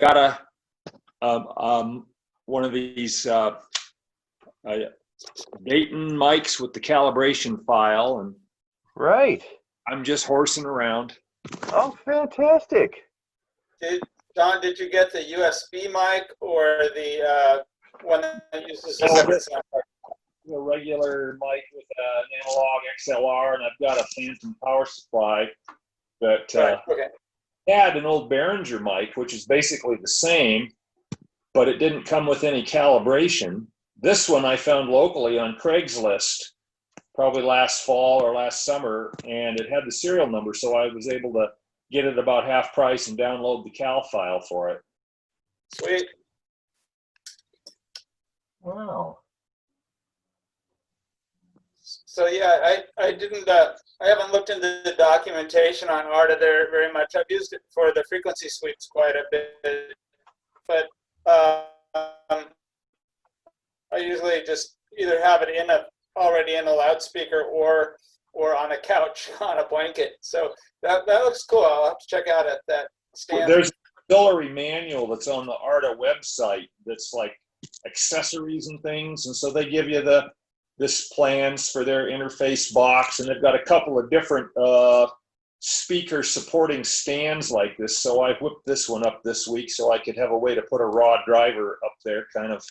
got one of these Dayton mics with the calibration file, and Right. I'm just horsing around. Oh, fantastic. Don, did you get the USB mic or the one that uses a separate sound card? A regular mic with an analog XLR, and I've got a phantom power supply that had an old Behringer mic, which is basically the same, but it didn't come with any calibration. This one I found locally on Craigslist, probably last fall or last summer, and it had the serial number, so I was able to get it about half price and download the cal file for it. Sweet. Wow. So yeah, I didn't I haven't looked into the documentation on ARTA there very much. I've used it for the frequency sweeps quite a bit, but I usually just either have it already in a loudspeaker or on a couch on a blanket. So that looks cool. I'll have to check out at that stand. There's an auxiliary manual that's on the ARTA website that's like accessories and things, and so they give you this plans for their interface box, and they've got a couple of different speaker supporting stands like this. So I whipped this one up this week so I could have a way to put a raw driver up there kind of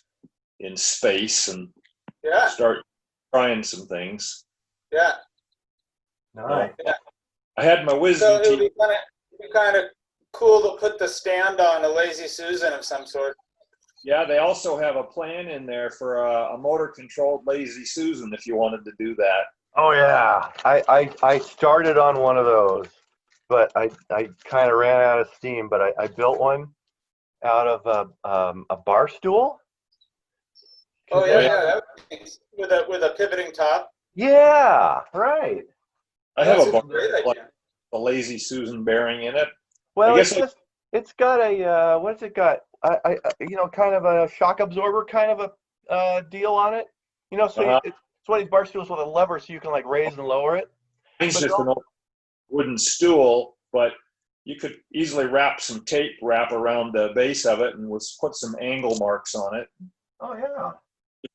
in space and start trying some things. Yeah. Nice. Yeah. I had my wisdom So it would teeth. be kind of cool to put the stand on a Lazy Susan of some sort. Yeah, they also have a plan in there for a motor-controlled Lazy Susan if you wanted to do that. Oh yeah, I started on one of those, but I kind of ran out of steam. But I built one out of a bar stool. Oh yeah. With a pivoting top. Yeah, right. I have a bar great idea. like a Lazy Susan bearing in it. Well, I guess it's got a what's it got? Kind of a shock absorber kind of a deal on it. So it's one of these bar stools with a lever, so you can like raise and lower it. It's just an old wooden stool, but you could easily wrap some tape around the base of it and put some angle marks on it. Oh yeah.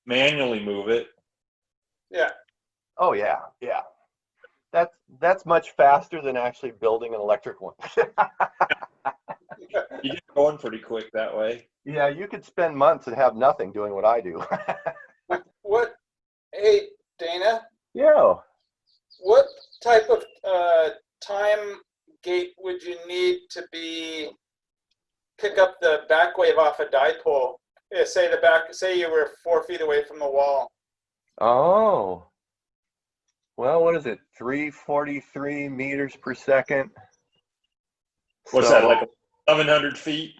Manually move it. Yeah. Oh yeah, yeah. That's much faster than actually building an electric one. You get going pretty quick that way. Yeah, you could spend months and have nothing doing what I do. Hey, Dana. Yeah. What type of time gate would you need to pick up the back wave off a dipole? Say you were 4 feet away from the wall. Oh. Well, what is it? 343 meters per second. What's that, like 1,100 feet?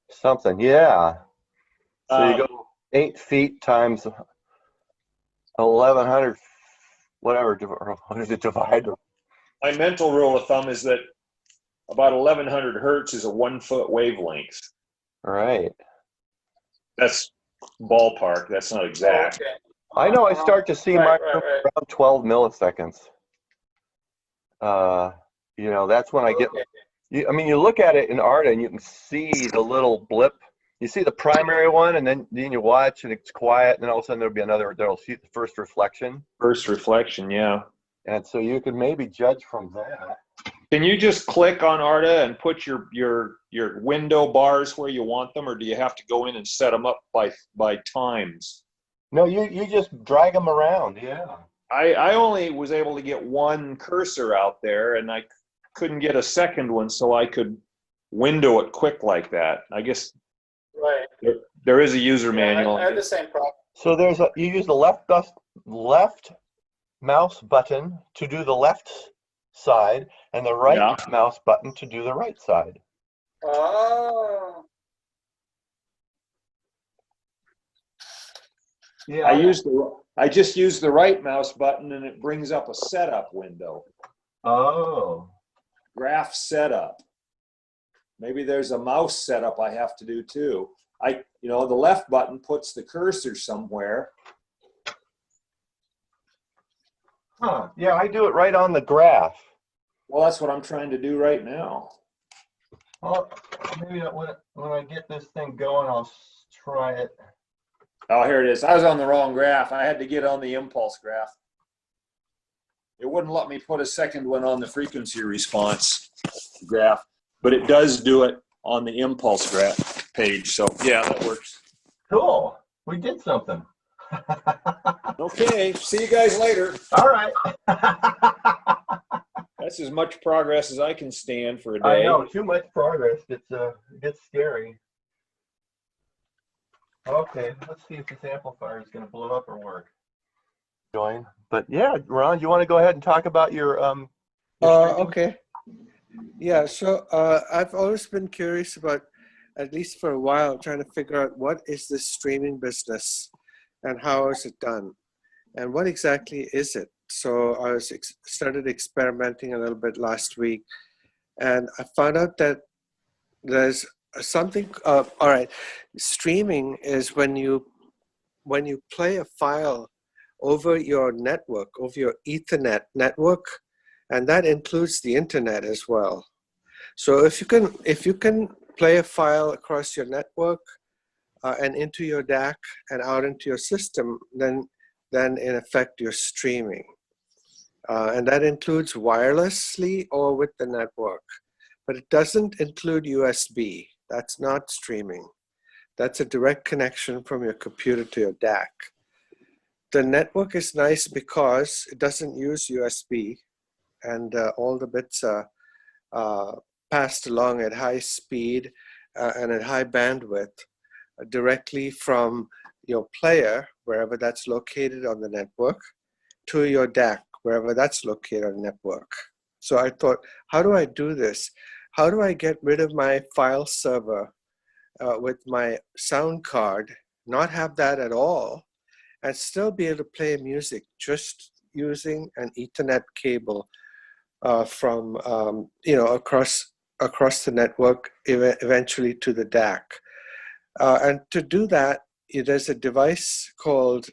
Something, yeah. So you go 8 feet times 1,100, whatever. What does it divide? My mental rule of thumb is that about 1,100 hertz is a 1 foot wavelength. Right. That's ballpark. That's not exact. Okay. I know I start to see mine around 12 milliseconds. That's when I get. You look at it in ARTA and you can see the little blip. You see the primary one, and then you watch and it's quiet, and then all of a sudden there'll be another. There'll see the first reflection. First reflection, yeah. And so you can maybe judge from that. Can you just click on ARTA and put your window bars where you want them, or do you have to go in and set them up by times? No, you just drag them around. Yeah. I only was able to get one cursor out there, and I couldn't get a second one, so I could window it quick like that. I guess there is a user manual. I had the same problem. So you use the left mouse button to do the left side, and the right mouse button to do the right side. Oh. Yeah. I just use the right mouse button, and it brings up a setup window. Oh. Graph setup. Maybe there's a mouse setup I have to do too. The left button puts the cursor somewhere. Huh. Yeah, I do it right on the graph. Well, that's what I'm trying to do right now. Oh, maybe when I get this thing going, I'll try it. Oh, here it is. I was on the wrong graph. I had to get on the impulse graph. It wouldn't let me put a second one on the frequency response graph, but it does do it on the impulse graph page. So yeah, that works. Cool. We did something. Okay. See you guys later. All right. That's as much progress as I can stand for a day. I know, too much progress. It gets scary. Okay, let's see if this amplifier is going to blow up or work. Join. But yeah, Ron, you want to go ahead and talk about your Okay. Yeah, so I've always been curious about, at least for a while, trying to figure out what is this streaming business and how is it done and what exactly is it. So I was started experimenting a little bit last week, and I found out that there's something. All right, streaming is when you play a file over your network, over your Ethernet network, and that includes the internet as well. So if you can play a file across your network and into your DAC and out into your system, then in effect you're streaming. And that includes wirelessly or with the network. But it doesn't include USB. That's not streaming. That's a direct connection from your computer to your DAC. The network is nice because it doesn't use USB, and all the bits are passed along at high speed and at high bandwidth directly from your player, wherever that's located on the network, to your DAC, wherever that's located on the network. So I thought, how do I do this? How do I get rid of my file server with my sound card, not have that at all, and still be able to play music just using an Ethernet cable from across the network, eventually to the DAC. And to do that, there's a device called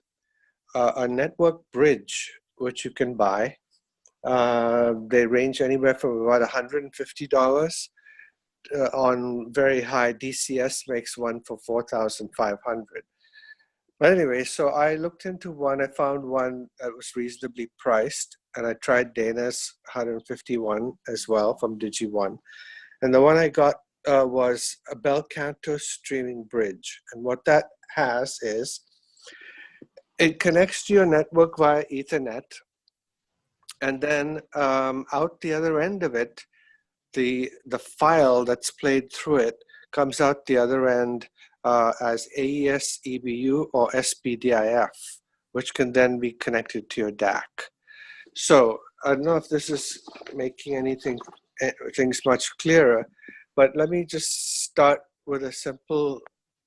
a network bridge, which you can buy. They range anywhere from about $150 on very high. DCS makes one for $4,500. But anyway, so I looked into one. I found one that was reasonably priced, and I tried Dana's 151 as well from DigiOne. And the one I got was a Belcanto streaming bridge. And what that has is it connects to your network via Ethernet, and then out the other end of it, the file that's played through it comes out the other end as AES EBU or SPDIF, which can then be connected to your DAC. So I don't know if this is making things much clearer, but let me just start with a simple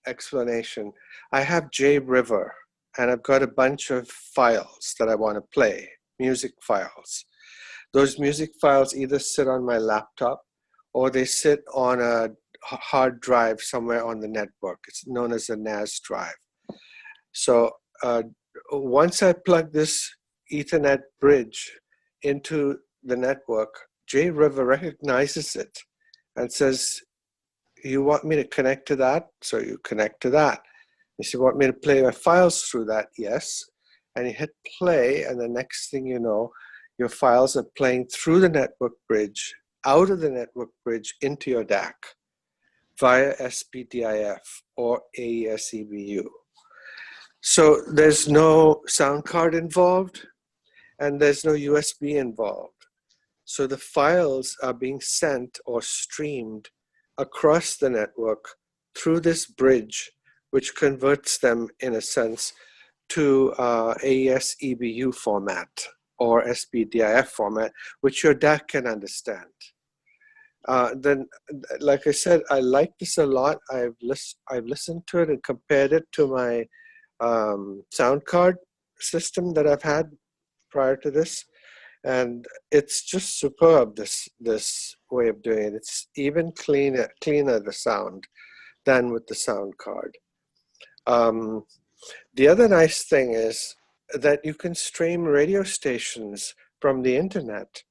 explanation. I have JRiver, and I've got a bunch of files that I want to play, music files. Those music files either sit on my laptop or they sit on a hard drive somewhere on the network. It's known as a NAS drive. So once I plug this Ethernet bridge into the network, JRiver recognizes it and says, you want me to connect to that? So you connect to that. You say, want me to play my files through that? Yes. And you hit play, and the next thing you know, your files are playing through the network bridge, out of the network bridge into your DAC via SPDIF or AES EBU. So there's no sound card involved, and there's no USB involved. So the files are being sent or streamed across the network through this bridge, which converts them, in a sense, to AES EBU format or SPDIF format, which your DAC can understand. Then, like I said, I like this a lot. I've listened to it and compared it to my sound card system that I've had prior to this, and it's just superb. This way of doing it. It's even cleaner the sound than with the sound card. The other nice thing is that you can stream radio stations from the internet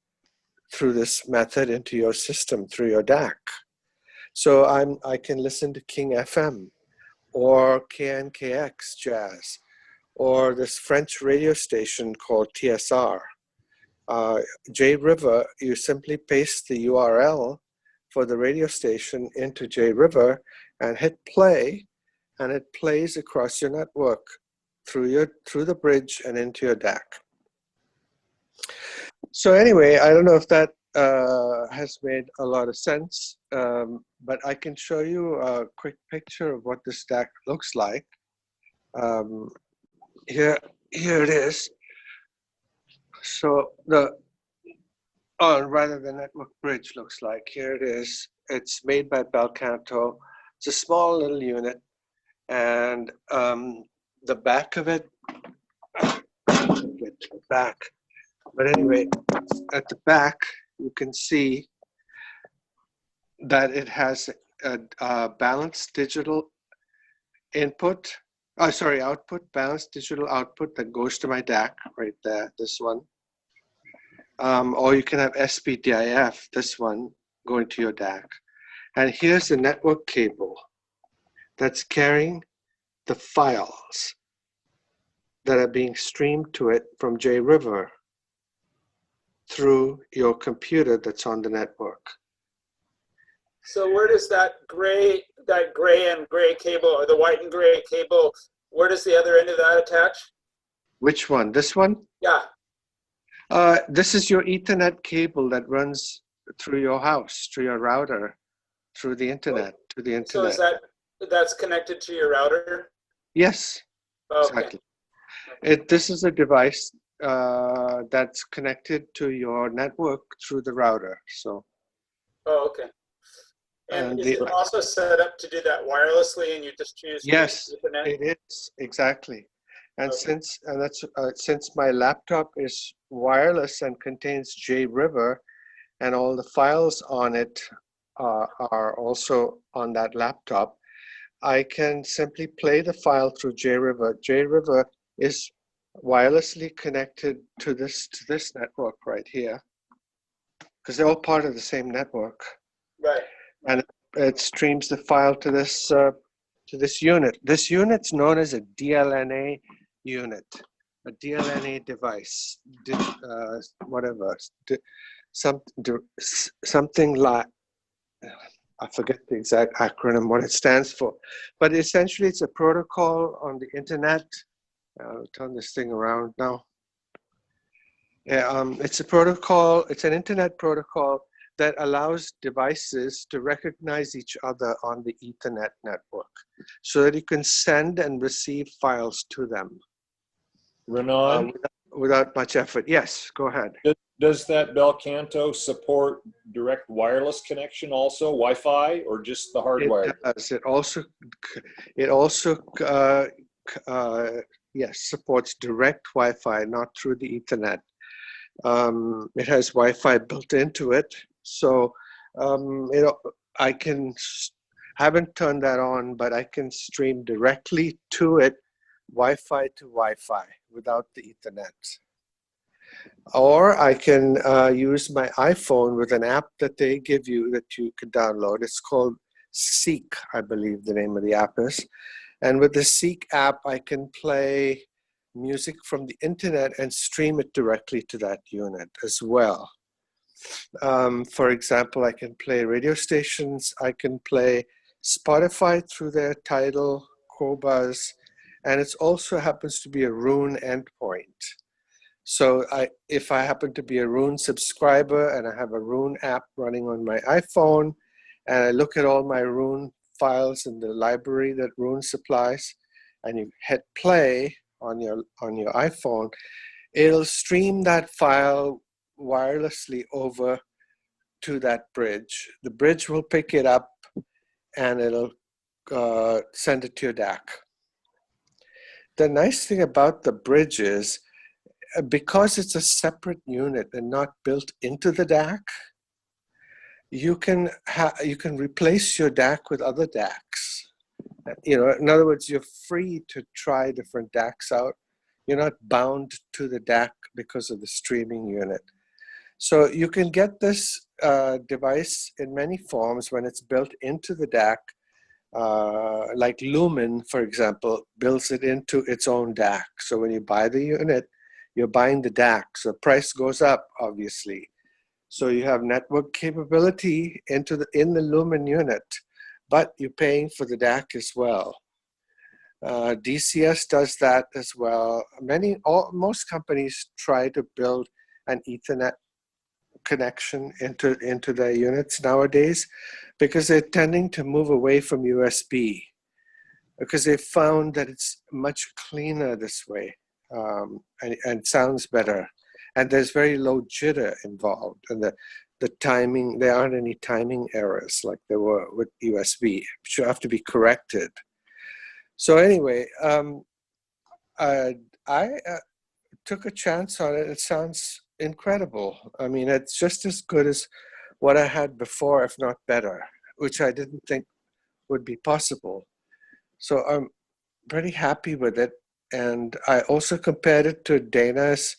through this method into your system through your DAC. So I can listen to King FM or KNKX Jazz or this French radio station called TSR. JRiver, you simply paste the URL for the radio station into JRiver and hit play, and it plays across your network through the bridge and into your DAC. So anyway, I don't know if that has made a lot of sense, but I can show you a quick picture of what this DAC looks like. Here it is. So rather the network bridge looks like. Here it is. It's made by Belcanto. It's a small little unit, and the back of it, get to the back. But anyway, at the back, you can see that it has a balanced digital output, balanced digital output that goes to my DAC right there, this one. Or you can have SPDIF, this one, going to your DAC. And here's the network cable that's carrying the files that are being streamed to it from JRiver through your computer that's on the network. So where does that gray and gray cable, or the white and gray cable, where does the other end of that attach? Which one? This one? Yeah. This is your Ethernet cable that runs through your house, through your router, through the internet, to the internet. So that's connected to your router? Yes, Okay. exactly. This is a device that's connected to your network through the router. So. Oh, okay. And is it also set up to do that wirelessly, and you just choose? Yes, Ethernet? it is exactly. And Okay. since my laptop is wireless and contains JRiver, and all the files on it are also on that laptop, I can simply play the file through JRiver. JRiver is wirelessly connected to this network right here, because they're all part of the same network. Right. And it streams the file to this unit. This unit's known as a DLNA unit, a DLNA device, something like, I forget the exact acronym, what it stands for, but essentially it's a protocol on the internet. I'll turn this thing around now. Yeah, it's a protocol, it's an internet protocol that allows devices to recognize each other on the Ethernet network so that you can send and receive files to them. Renan, without much effort. Yes, go ahead. does that Belcanto support direct wireless connection also, Wi-Fi, or just the hardwired? It does. It also yes, supports direct Wi-Fi, not through the Ethernet. It has Wi-Fi built into it, so I haven't turned that on, but I can stream directly to it, Wi-Fi to Wi-Fi, without the Ethernet. Or I can use my iPhone with an app that they give you that you can download. It's called Seek, I believe the name of the app is. And with the Seek app, I can play music from the internet and stream it directly to that unit as well. For example, I can play radio stations. I can play Spotify through their Tidal, Qobuz, and it also happens to be a Roon endpoint. So if I happen to be a Roon subscriber and I have a Roon app running on my iPhone, and I look at all my Roon files in the library that Roon supplies, and you hit play on your iPhone, it'll stream that file wirelessly over to that bridge. The bridge will pick it up and it'll send it to your DAC. The nice thing about the bridge is, because it's a separate unit and not built into the DAC, you can replace your DAC with other DACs. In other words, you're free to try different DACs out. You're not bound to the DAC because of the streaming unit. So you can get this device in many forms when it's built into the DAC. Like Lumen, for example, builds it into its own DAC. So when you buy the unit, you're buying the DAC. So price goes up, obviously. So you have network capability in the Lumen unit, but you're paying for the DAC as well. DCS does that as well. Most companies try to build an Ethernet connection into their units nowadays because they're tending to move away from USB because they found that it's much cleaner this way and sounds better. And there's very low jitter involved. And the timing, there aren't any timing errors like there were with USB, which have to be corrected. So anyway, I took a chance on it. It sounds incredible. I mean, it's just as good as what I had before, if not better, which I didn't think would be possible. So I'm pretty happy with it. And I also compared it to Dana's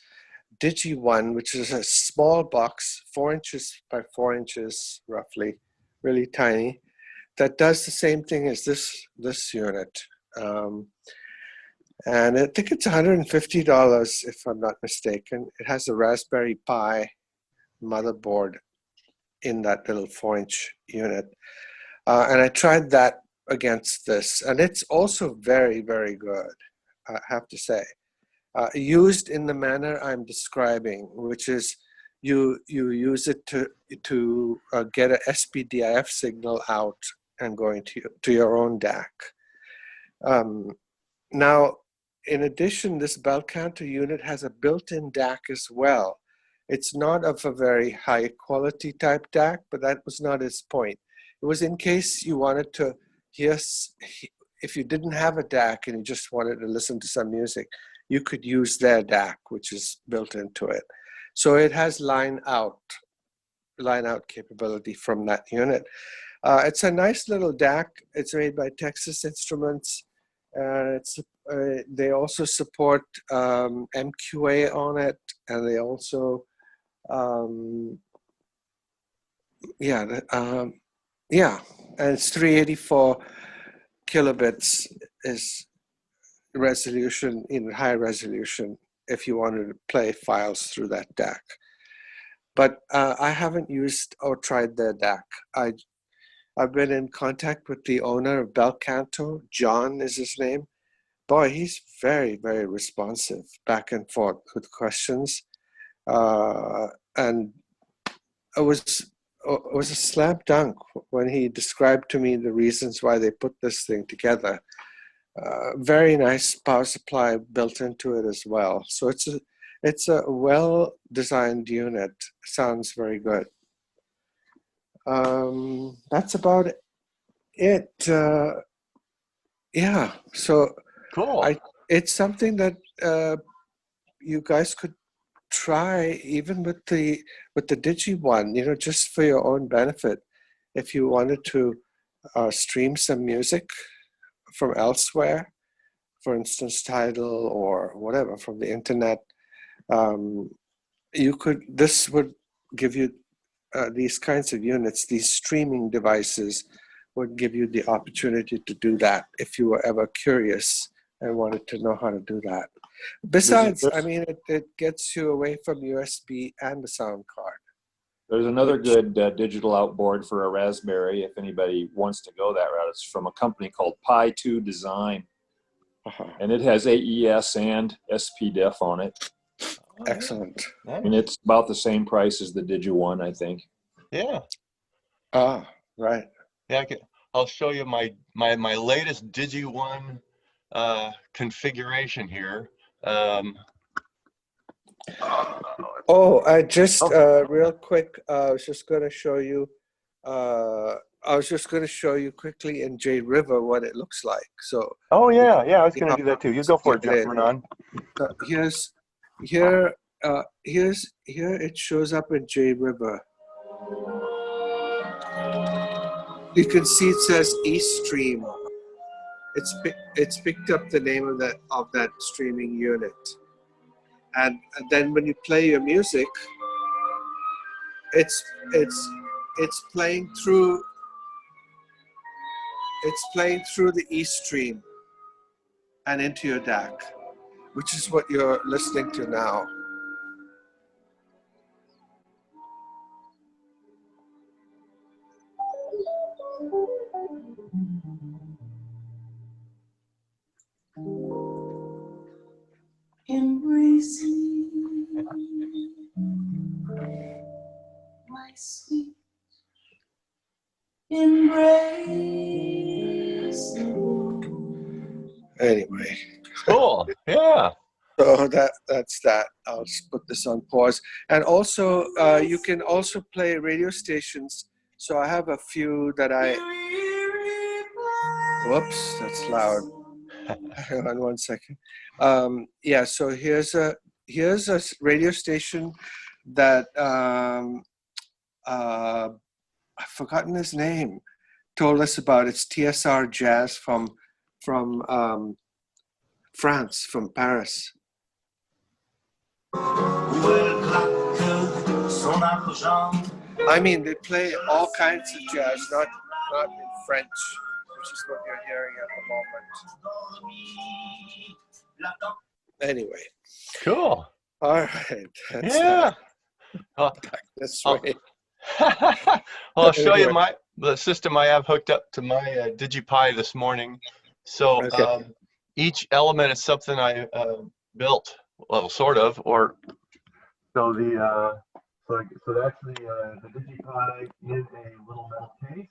Digi1, which is a small box, 4 inches by 4 inches, roughly, really tiny, that does the same thing as this unit. And I think it's $150 if I'm not mistaken. It has a Raspberry Pi motherboard in that little 4-inch unit. And I tried that against this, and it's also very, very good, I have to say. Used in the manner I'm describing, which is you use it to get a SPDIF signal out and going to your own DAC. Now, in addition, this Belcanto unit has a built-in DAC as well. It's not of a very high quality type DAC, but that was not its point. It was in case you wanted to if you didn't have a DAC and you just wanted to listen to some music, you could use their DAC, which is built into it. So it has line out capability from that unit. It's a nice little DAC. It's made by Texas Instruments. They also support MQA on it, and they also, and it's 384 kilobits is resolution, in high resolution, if you wanted to play files through that DAC. But I haven't used or tried their DAC. I've been in contact with the owner of Belcanto. John is his name. Boy, he's very, very responsive, back and forth with questions. And it was a slam dunk when he described to me the reasons why they put this thing together. Very nice power supply built into it as well. So it's a well-designed unit. Sounds very good. That's about it. Yeah. So Cool. it's something that you guys could try, even with the Digi1. Just for your own benefit. If you wanted to stream some music from elsewhere, for instance, Tidal or whatever from the internet, this would give you these kinds of units, these streaming devices would give you the opportunity to do that if you were ever curious and wanted to know how to do that. Besides, I mean, it gets you away from USB and the sound card. There's another good digital outboard for a Raspberry if anybody wants to go that route. It's from a company called Pi2 Design. And it has AES and SPDIF on it. Excellent. And it's about the same price as the Digi1, I think. Yeah. Right. Yeah, I'll show you my latest Digi1 configuration here. I just real quick. I was just going to show you. I was just going to show you quickly in JRiver what it looks like. So. Oh yeah, I was going to do that too. You go for it, Jeff. Renan. Here it shows up in JRiver. You can see it says eStream. It's picked up the name of that streaming unit, and then when you play your music, it's playing through the E stream and into your DAC, which is what you're listening to now. Embracing my sweet embrace. Anyway, Cool. Yeah. so that's that. I'll just put this on pause. And also, you can also play radio stations. So I have a few that whoops, that's loud. Hang on one second. Yeah, so here's a radio station that I've forgotten his name. Told us about. It's TSR Jazz from France, from Paris. I mean, they play all kinds of jazz, not in French, which is what you're hearing at the moment. Anyway. Cool. All right. That's Yeah. this way. I'll show you the system I have hooked up to my DigiPi this morning. So Okay. each element is something I built, well, sort of, or so the so that's the DigiPi in a little metal case.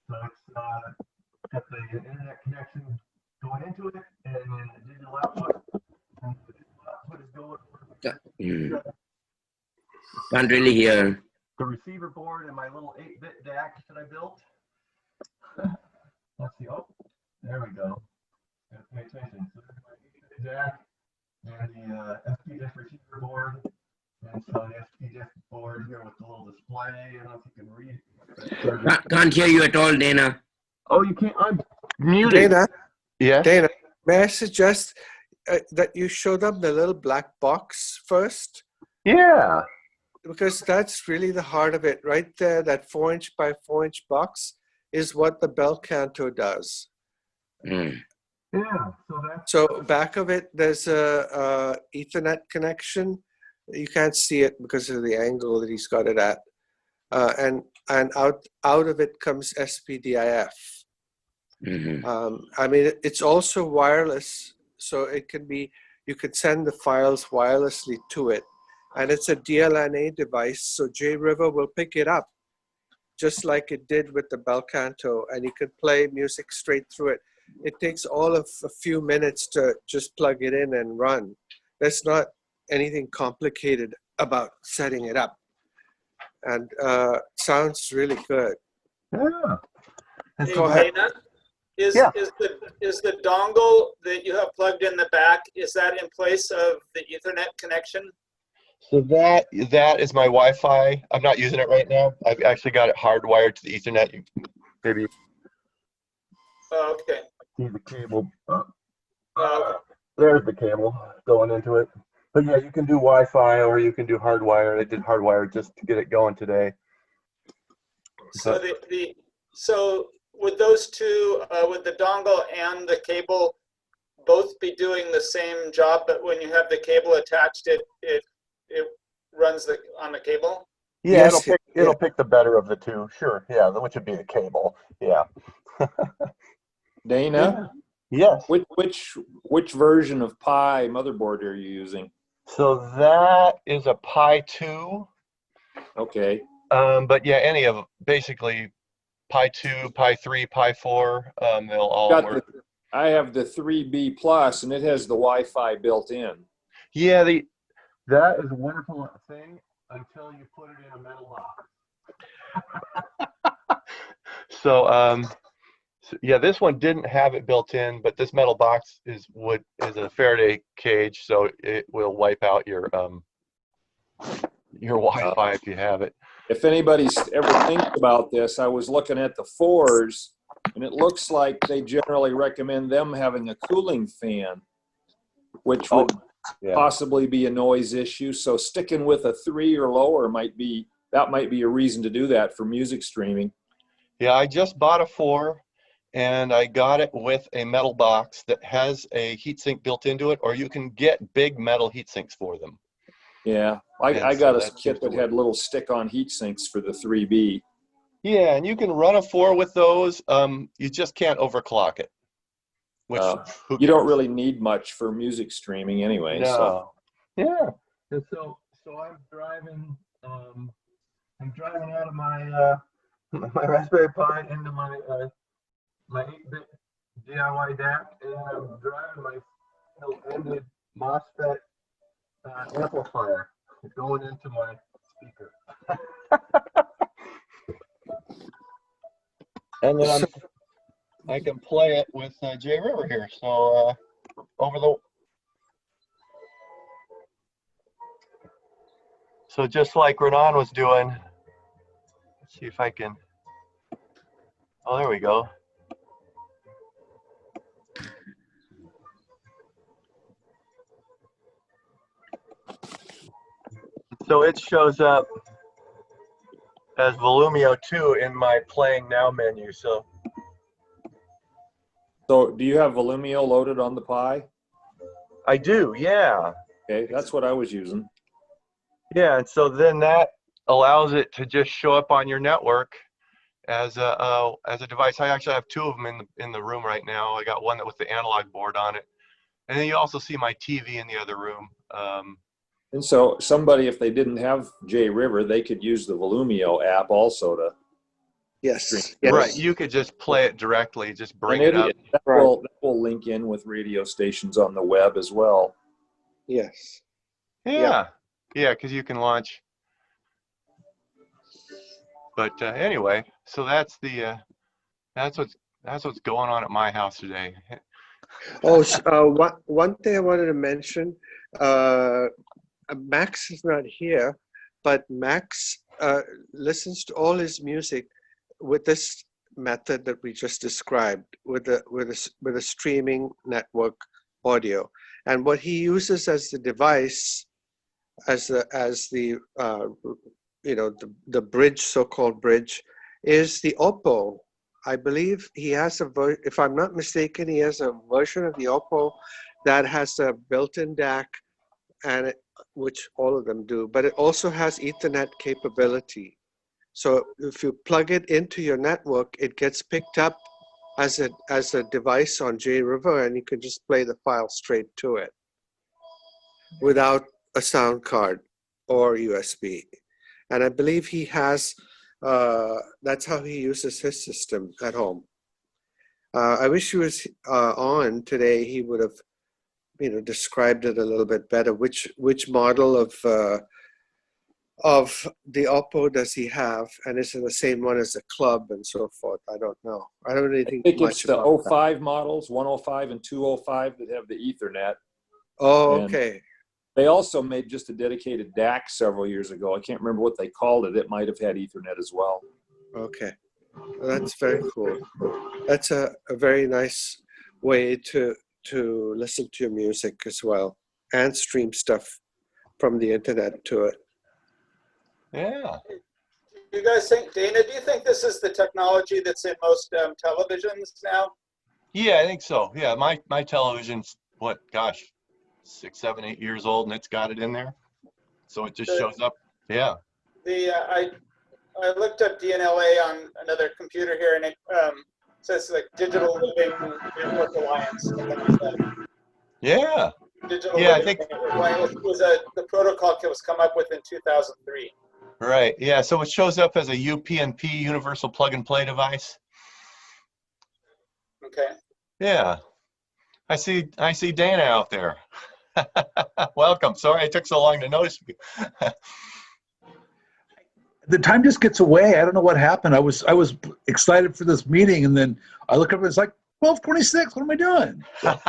So it's got the internet connection going into it, and then the digital output. And the digital output is going. Can't really hear. The receiver board and my little 8-bit DAC that I built. Let's see. Oh, there we go. Gotta pay attention. So there's my 8-bit DAC and the FPGA receiver board. And so the FPGA board here with the little display. I don't know if you can read it. Can't hear you at all, Dana. Oh, you can't. I'm muted. Dana, Yeah. Dana, may I suggest that you show them the little black box first? Yeah. Because that's really the heart of it. Right there, that 4-inch by 4-inch box is what the Belcanto does. Yeah. So that's. So back of it, there's a Ethernet connection. You can't see it because of the angle that he's got it at. And out of it comes SPDIF. I mean, it's also wireless, so it can be, you could send the files wirelessly to it. And it's a DLNA device, so JRiver will pick it up, just like it did with the Belcanto, and you can play music straight through it. It takes all of a few minutes to just plug it in and run. There's not anything complicated about setting it up. And sounds really good. Yeah. Hey, Go ahead. Dana, is the dongle that you have plugged in the back, is that in place of the Ethernet connection? So that is my Wi-Fi. I'm not using it right now. I've actually got it hardwired to the Ethernet. Maybe Oh, okay. see the cable. Okay. There's the cable going into it. But yeah, you can do Wi-Fi or you can do hardwire. I did hardwire just to get it going today. So so would those two, would the dongle and the cable both be doing the same job, but when you have the cable attached, it runs on the cable? Yeah, Yes, it'll pick the better of the two. Sure. Yeah, which would be the cable. Yeah. Dana, Yes. which version of Pi motherboard are you using? So that is a Pi 2. Okay. But yeah, any of basically Pi 2, Pi 3, Pi 4, they'll all work. I have the 3B Plus, and it has the Wi-Fi built in. Yeah, that is a wonderful thing until you put it in a metal box. So yeah, this one didn't have it built in, but this metal box is a Faraday cage, so it will wipe out your Wi-Fi if you have it. If anybody's ever thinking about this, I was looking at the 4s, and it looks like they generally recommend them having a cooling fan, which would Yeah. possibly be a noise issue. So sticking with a 3 or lower might be a reason to do that for music streaming. Yeah, I just bought a 4, and I got it with a metal box that has a heatsink built into it, or you can get big metal heat sinks for them. Yeah, And I so got a that seems kit to that work. had little stick-on heat sinks for the 3B. Yeah, and you can run a 4 with those. You just can't overclock it. Which who You don't cares? really need much for music streaming anyway. So No. Yeah. And so I'm driving out of my my Raspberry Pi into my my 8-bit DIY DAC, and I'm driving my ended MOSFET amplifier going into my speaker. And then I can play it with J River here. So so just like Renan was doing, let's see if I can. Oh, there we go. So it shows up as Volumio 2 in my Playing Now menu. So do you have Volumio loaded on the Pi? I do, yeah. Okay, that's what I was using. Yeah, and so then that allows it to just show up on your network as a device. I actually have 2 of them in the room right now. I got one that with the analog board on it, and then you also see my TV in the other room. And so somebody, if they didn't have J River, they could use the Volumio app also to Yes. Right, you could just play it directly, just bring and it up. that will link in with radio stations on the web as well. Yes. Yeah, because you can launch. But anyway, so that's what's going on at my house today. Oh, one thing I wanted to mention, Max is not here, but Max listens to all his music with this method that we just described, with a streaming network audio. And what he uses as the device, as the the bridge, so-called bridge, is the Oppo. I believe he has if I'm not mistaken, he has a version of the Oppo that has a built-in DAC, and which all of them do, but it also has Ethernet capability. So if you plug it into your network, it gets picked up as a device on J River, and you can just play the file straight to it without a sound card or USB. And I believe he has, that's how he uses his system at home. I wish he was on today. He would have, described it a little bit better. Which model of the Oppo does he have, and is it the same one as the Club and so forth? I don't know. I don't really think I think much it's the about 05 models, 105 and 205 that have the Ethernet. Oh, And okay. they also made just a dedicated DAC several years ago. I can't remember what they called it. It might have had Ethernet as well. Okay. Well, that's very cool. That's a very nice way to listen to your music as well, and stream stuff from the internet to it. Yeah. You guys think, Dana, do you think this is the technology that's in most televisions now? Yeah, I think so. Yeah, my television's what, gosh, 6, 7, 8 years old, and it's got it in there, so it just shows up. Yeah. I looked up DNLA on another computer here, and it says like Digital Living Network Alliance, something like that. Yeah. Digital Yeah, Living I think. Network Alliance was the protocol that was come up with in 2003. Right. Yeah. So it shows up as a UPnP, Universal Plug and Play device. Okay. Yeah. I see Dana out there. Welcome. Sorry it took so long to notice you. The time just gets away. I don't know what happened. I was excited for this meeting, and then I look up and it's like 12:26. What am I doing? So,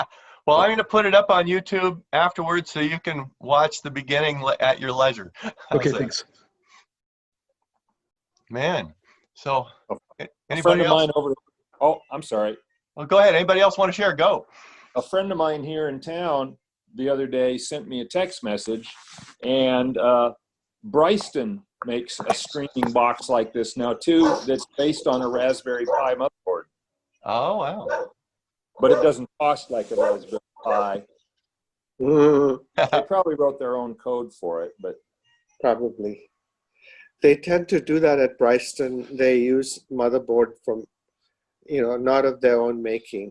Well, I'm going to put it up on YouTube afterwards so you can watch the beginning at your leisure. okay, thanks. Man. So A anybody friend of else? mine over. Oh, I'm sorry. Well, go ahead. Anybody else want to share? Go. A friend of mine here in town the other day sent me a text message, and Bryston makes a streaming box like this now too, that's based on a Raspberry Pi motherboard. Oh, wow. But it doesn't cost like a Raspberry Pi. They probably wrote their own code for it, but Probably. They tend to do that at Bryston. They use motherboard from, not of their own making.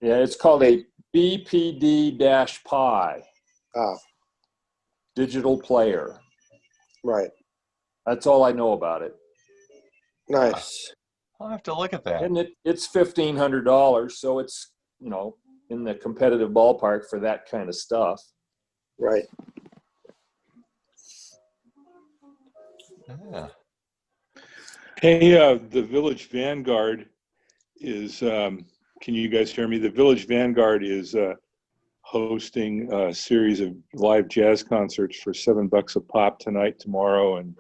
yeah, it's called a BPD-Pi Ah, digital player. right. That's all I know about it. Nice. I'll have to look at that. And it's $1,500, so it's, in the competitive ballpark for that kind of stuff. Right. Yeah. Hey, the Village Vanguard is, can you guys hear me? The Village Vanguard is hosting a series of live jazz concerts for $7 a pop tonight, tomorrow, and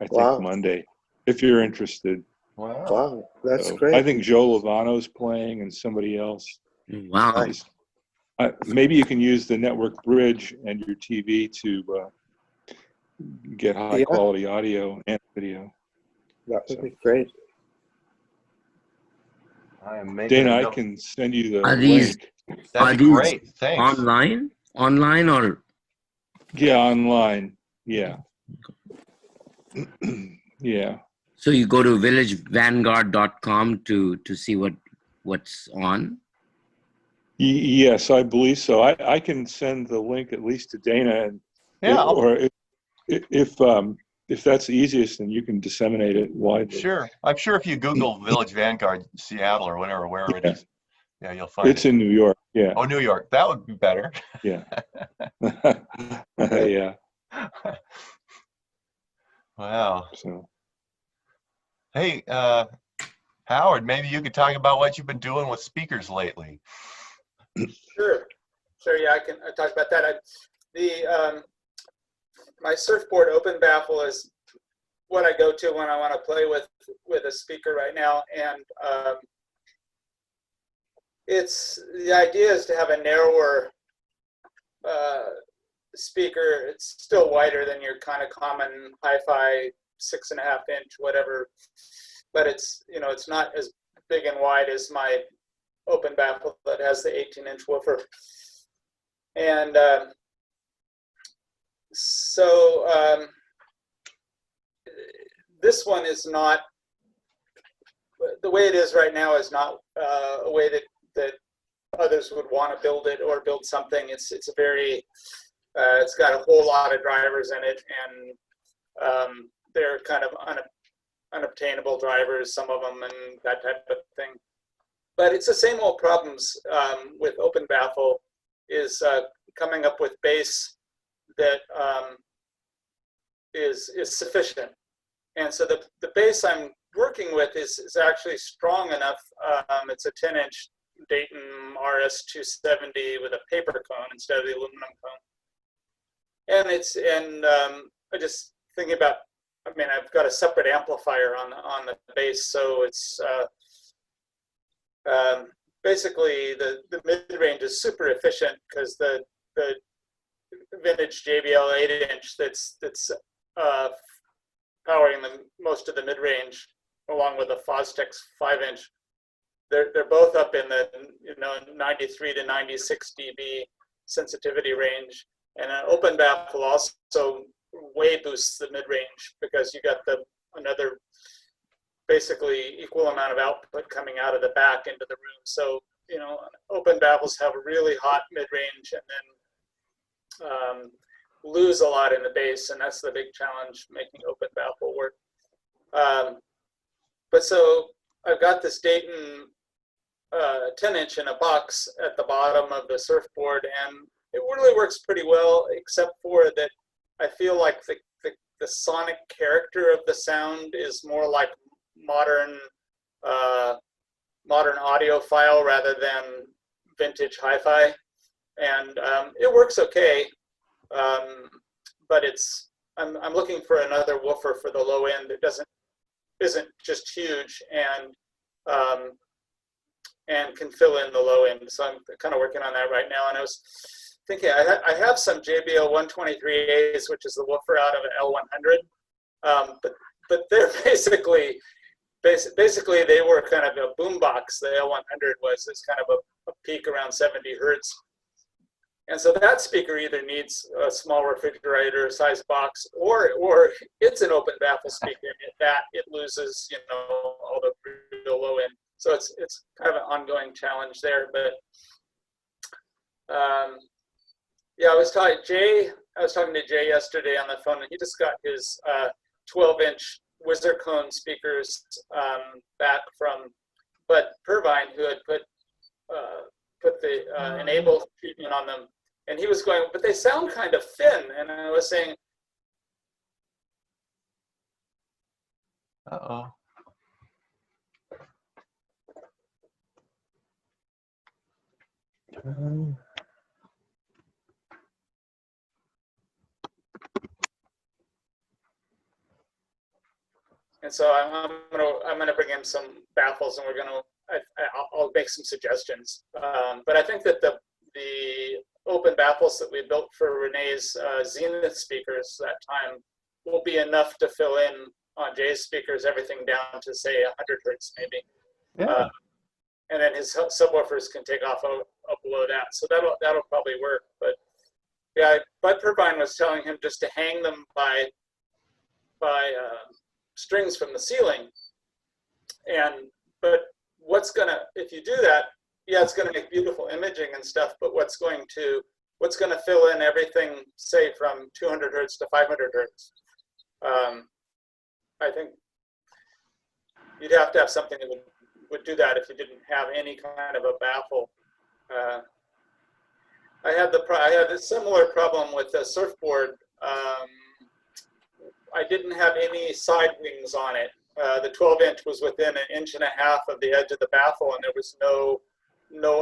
I think Wow. Monday, if you're interested. Wow. Wow. That's So great. I think Joe Lovano's playing and somebody else. Wow. Nice. Maybe you can use the network bridge and your TV to get high quality audio and video. That would be great. I am making Dana, a I note. can send you the Are these link. That'd are be these great. Thanks. online or? Yeah, online. Yeah. Yeah. So you go to villagevanguard.com to see what's on. Yes, I believe so. I can send the link at least to Dana, and Yeah, or if that's the easiest, then you can disseminate it widely. sure. I'm sure if you Google Village Vanguard Seattle or wherever it is, yeah, you'll find It's it. in New York. Yeah. Oh, New York. That would be better. Yeah. Yeah. Wow. So Hey, Howard, maybe you could talk about what you've been doing with speakers lately. Sure. Yeah, I can talk about that. My surfboard open baffle is what I go to when I want to play with a speaker right now, and the idea is to have a narrower speaker. It's still wider than your kind of common hi-fi 6.5 inch whatever, but it's it's not as big and wide as my open baffle that has the 18-inch woofer. And so this one is not, the way it is right now is not a way that others would want to build it or build something. It's a very, it's got a whole lot of drivers in it, and they're kind of unobtainable drivers, some of them, and that type of thing. But it's the same old problems with open baffle, is coming up with bass that is sufficient. And so the bass I'm working with is actually strong enough. It's a 10-inch Dayton RS-270 with a paper cone instead of the aluminum cone. And I just thinking about, I mean, I've got a separate amplifier on the bass, so it's basically the mid-range is super efficient because the vintage JBL 8-inch that's powering most of the mid-range, along with the Fostex 5-inch, they're both up in the 93 to 96 dB sensitivity range, and an open baffle also way boosts the mid-range because you got another basically equal amount of output coming out of the back into the room. So open baffles have a really hot mid-range and then lose a lot in the bass, and that's the big challenge making open baffle work. But so I've got this Dayton 10-inch in a box at the bottom of the surfboard, and it really works pretty well, except for that I feel like the sonic character of the sound is more like modern audiophile rather than vintage hi-fi, and it works okay. But I'm looking for another woofer for the low end that isn't just huge and can fill in the low end. So I'm kind of working on that right now. And I was thinking, I have some JBL 123As, which is the woofer out of an L100, but they're basically they were kind of a boombox. The L100 was kind of a peak around 70 hertz. And so that speaker either needs a small refrigerator size box, or it's an open baffle speaker. And that it loses, you know, all the real low end. So it's kind of an ongoing challenge there. But yeah, I was talking to Jay yesterday on the phone, and he just got his 12-inch Whizzer Cone speakers back from Bud Purvine, who had put the enable treatment on them. And he was going, but they sound kind of thin. And I was saying, Uh-oh. and so I'm gonna bring him some baffles, and I'll make some suggestions. But I think that the open baffles that we built for Renee's Zenith speakers that time will be enough to fill in on Jay's speakers, everything down to say 100 hertz maybe. Yeah. And then his subwoofers can take off below that. So that'll probably work. But yeah, Bud Purvine was telling him just to hang them by strings from the ceiling. But if you do that, yeah, it's gonna make beautiful imaging and stuff, but what's gonna fill in everything, say from 200 hertz to 500 hertz? I think you'd have to have something that would do that if you didn't have any kind of a baffle. I had a similar problem with the surfboard. I didn't have any side wings on it. The 12-inch was within 1.5 inches of the edge of the baffle, and there was no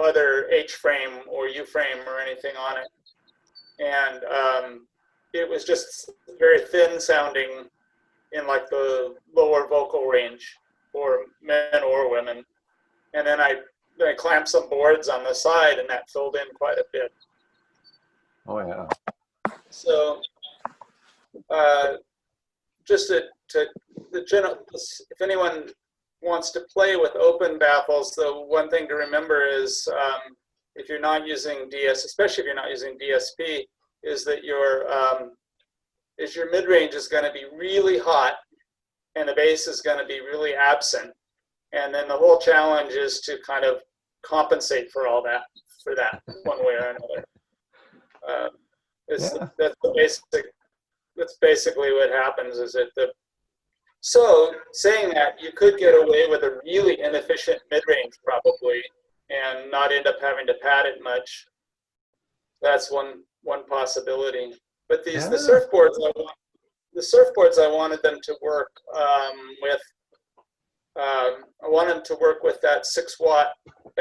other H-frame or U-frame or anything on it. And it was just very thin sounding in like the lower vocal range for men or women. And then I clamped some boards on the side, and that filled in quite a bit. Oh yeah. So just the general, if anyone wants to play with open baffles, the one thing to remember is if you're not using especially if you're not using DSP, is that your mid-range is going to be really hot and the bass is going to be really absent. And then the whole challenge is to kind of compensate for all that, one way or another. That's basically what happens. Is that so saying that, you could get away with a really inefficient mid-range probably, and not end up having to pad it much. That's one possibility. But the surfboards, I wanted them to work with. I want them to work with that 6-watt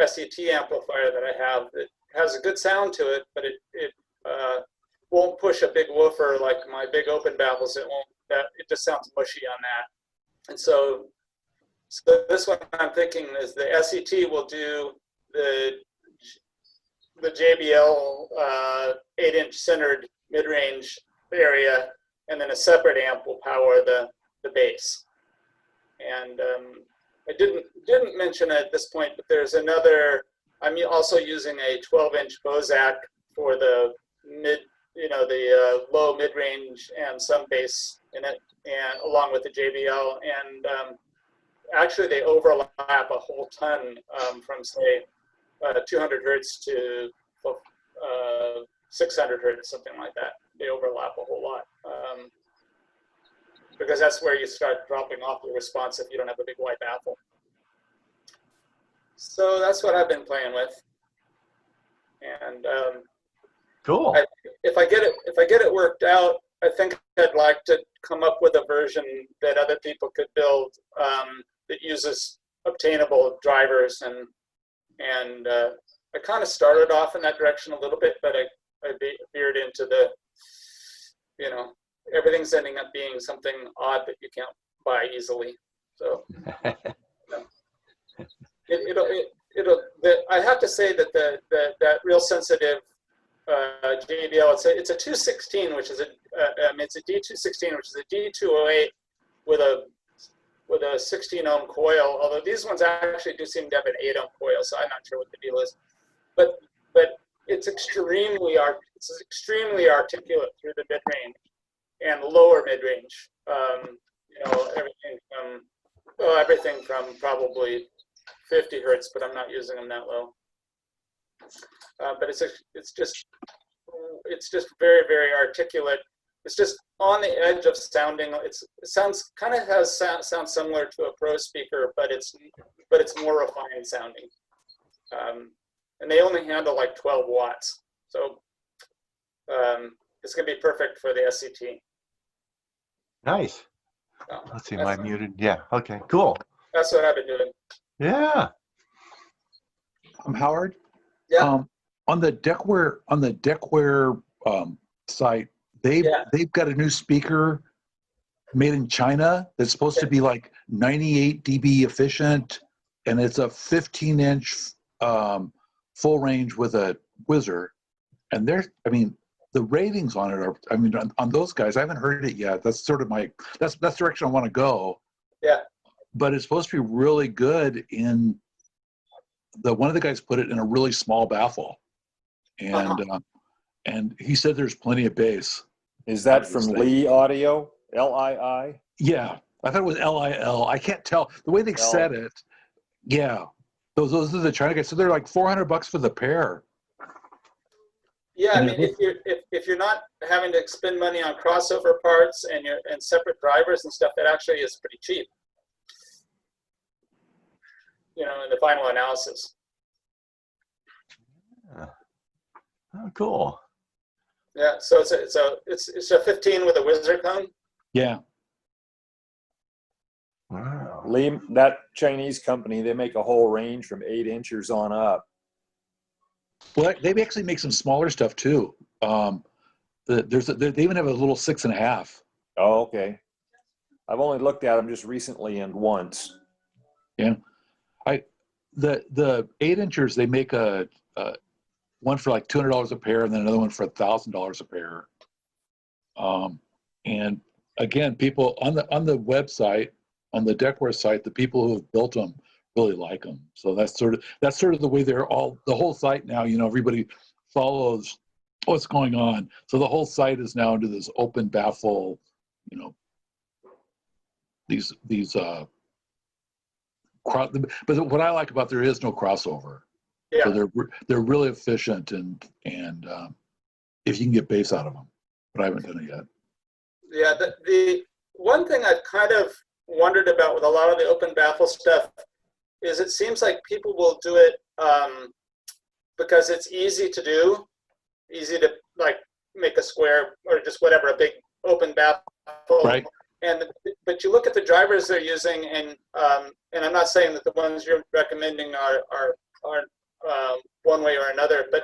SET amplifier that I have. It has a good sound to it, but it won't push a big woofer like my big open baffles. It just sounds mushy on that. And so this one I'm thinking is the SET will do the JBL 8-inch centered mid-range area, and then a separate amp will power the bass. And I didn't mention it at this point, but there's another. I'm also using a 12-inch Bozak for the low mid-range and some bass in it, and along with the JBL. And actually, they overlap a whole ton from say 200 hertz to 600 hertz, something like that. They overlap a whole lot. Because that's where you start dropping off the response if you don't have a big wide baffle. So that's what I've been playing with. And cool. If I get it worked out, I think I'd like to come up with a version that other people could build that uses obtainable drivers, and I kind of started off in that direction a little bit, but I veered into the, everything's ending up being something odd that you can't buy easily. So I have to say that that real sensitive JBL. It's a 216, which is it's a D216, which is a D208 with a 16 ohm coil. Although these ones actually do seem to have an 8 ohm coil, so I'm not sure what the deal is. But it's extremely articulate through the mid range and lower mid range. You know, everything from probably 50 hertz, but I'm not using them that low. But it's just very, very articulate. It's just on the edge of sounding. It sounds kind of sounds similar to a Pro speaker, but it's more refined sounding. And they only handle like 12 watts, so it's gonna be perfect for the SCT. Nice. So Let's see, am I muted? Yeah. Okay. Cool. that's what I've been doing. Yeah. I'm Howard. Yeah. On the Deckware site, they've got a new speaker made in China that's supposed to be like 98 dB efficient, and it's a 15-inch full range with a whizzer. And the ratings on it are, on those guys, I haven't heard it yet. That's sort of that's the direction I want to go. Yeah. But it's supposed to be really good in one of the guys put it in a really small baffle. And and he said there's plenty of bass. Is that from Lee Audio? L-I-I? Yeah, I thought it was L-I-L. I can't tell the way they said it. Yeah, those are the China guys. So they're like $400 for the pair. Yeah, I mean, if you're not having to expend money on crossover parts and separate drivers and stuff, that actually is pretty cheap. You know, in the final analysis. Oh, cool. Yeah, so it's a 15 with a whizzer cone. Yeah. Wow. Lee, that Chinese company, they make a whole range from 8 inches on up. Well, they actually make some smaller stuff too. They even have a little 6.5. Oh, okay. I've only looked at them just recently and once. Yeah, the 8-inchers, they make a one for like $200 a pair, and then another one for $1,000 a pair. And again, people on the website, on the Deckware site, the people who have built them really like them. So that's sort of the way the whole site now. You know, everybody follows what's going on. So the whole site is now into this open baffle. You know, these but what I like about there is no crossover. Yeah. So they're really efficient and if you can get bass out of them, but I haven't done it yet. Yeah, the one thing I've kind of wondered about with a lot of the open baffle stuff is it seems like people will do it because it's easy to do, easy to like make a square or just whatever, a big open baffle. Right. But you look at the drivers they're using, and I'm not saying that the ones you're recommending are one way or another, but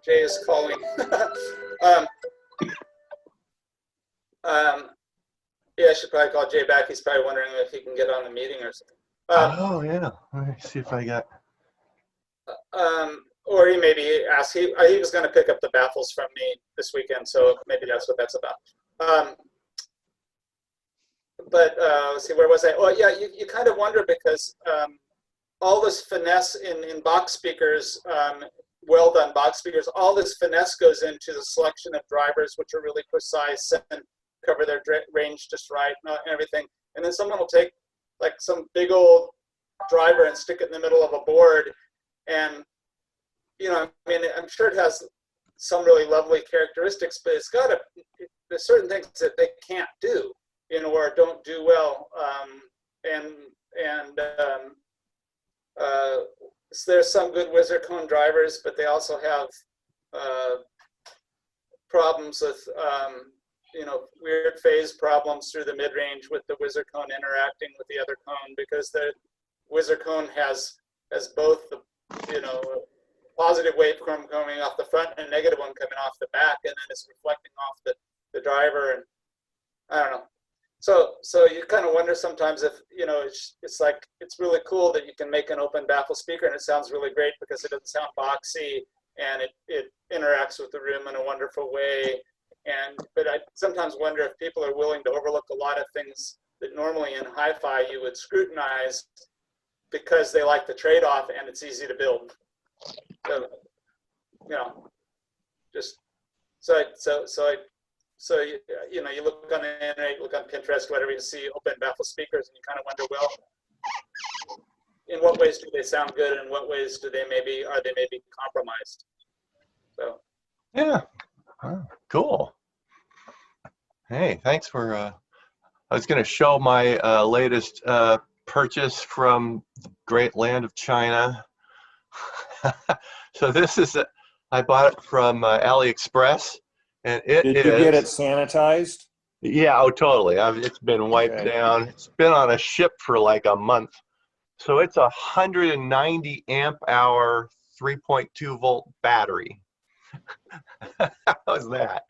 Jay is calling. Yeah, I should probably call Jay back. He's probably wondering if he can get on the meeting or something. Oh yeah, let me see if I got. Or he maybe asked. He was going to pick up the baffles from me this weekend, so maybe that's what that's about. But let's see, where was I? Oh yeah, you kind of wonder because all this finesse in box speakers, well done box speakers, all this finesse goes into the selection of drivers, which are really precise and cover their range just right and everything. And then someone will take like some big old driver and stick it in the middle of a board, and you know, I mean, I'm sure it has some really lovely characteristics, but it's got there's certain things that they can't do, you know, or don't do well. So there's some good whizzer cone drivers, but they also have problems with, you know, weird phase problems through the mid-range with the whizzer cone interacting with the other cone, because the whizzer cone has both the, you know, positive waveform coming off the front and a negative one coming off the back, and then it's reflecting off the driver, and I don't know. So you kind of wonder sometimes if, it's like, it's really cool that you can make an open baffle speaker and it sounds really great because it doesn't sound boxy and it interacts with the room in a wonderful way. But I sometimes wonder if people are willing to overlook a lot of things that normally in hi-fi you would scrutinize because they like the trade-off and it's easy to build. So, just so you look on the internet, you look on Pinterest, whatever, you see open baffle speakers, and you kind of wonder, well, in what ways do they sound good, and what ways are they maybe compromised? So Yeah, oh, cool. Hey, thanks for. I was going to show my latest purchase from the great land of China. So this is I bought it from AliExpress. And Did you get it sanitized? Yeah, oh, totally. It's been wiped down. It's been on a ship for like a month. So it's a 190 amp hour, 3.2 volt battery. How's that?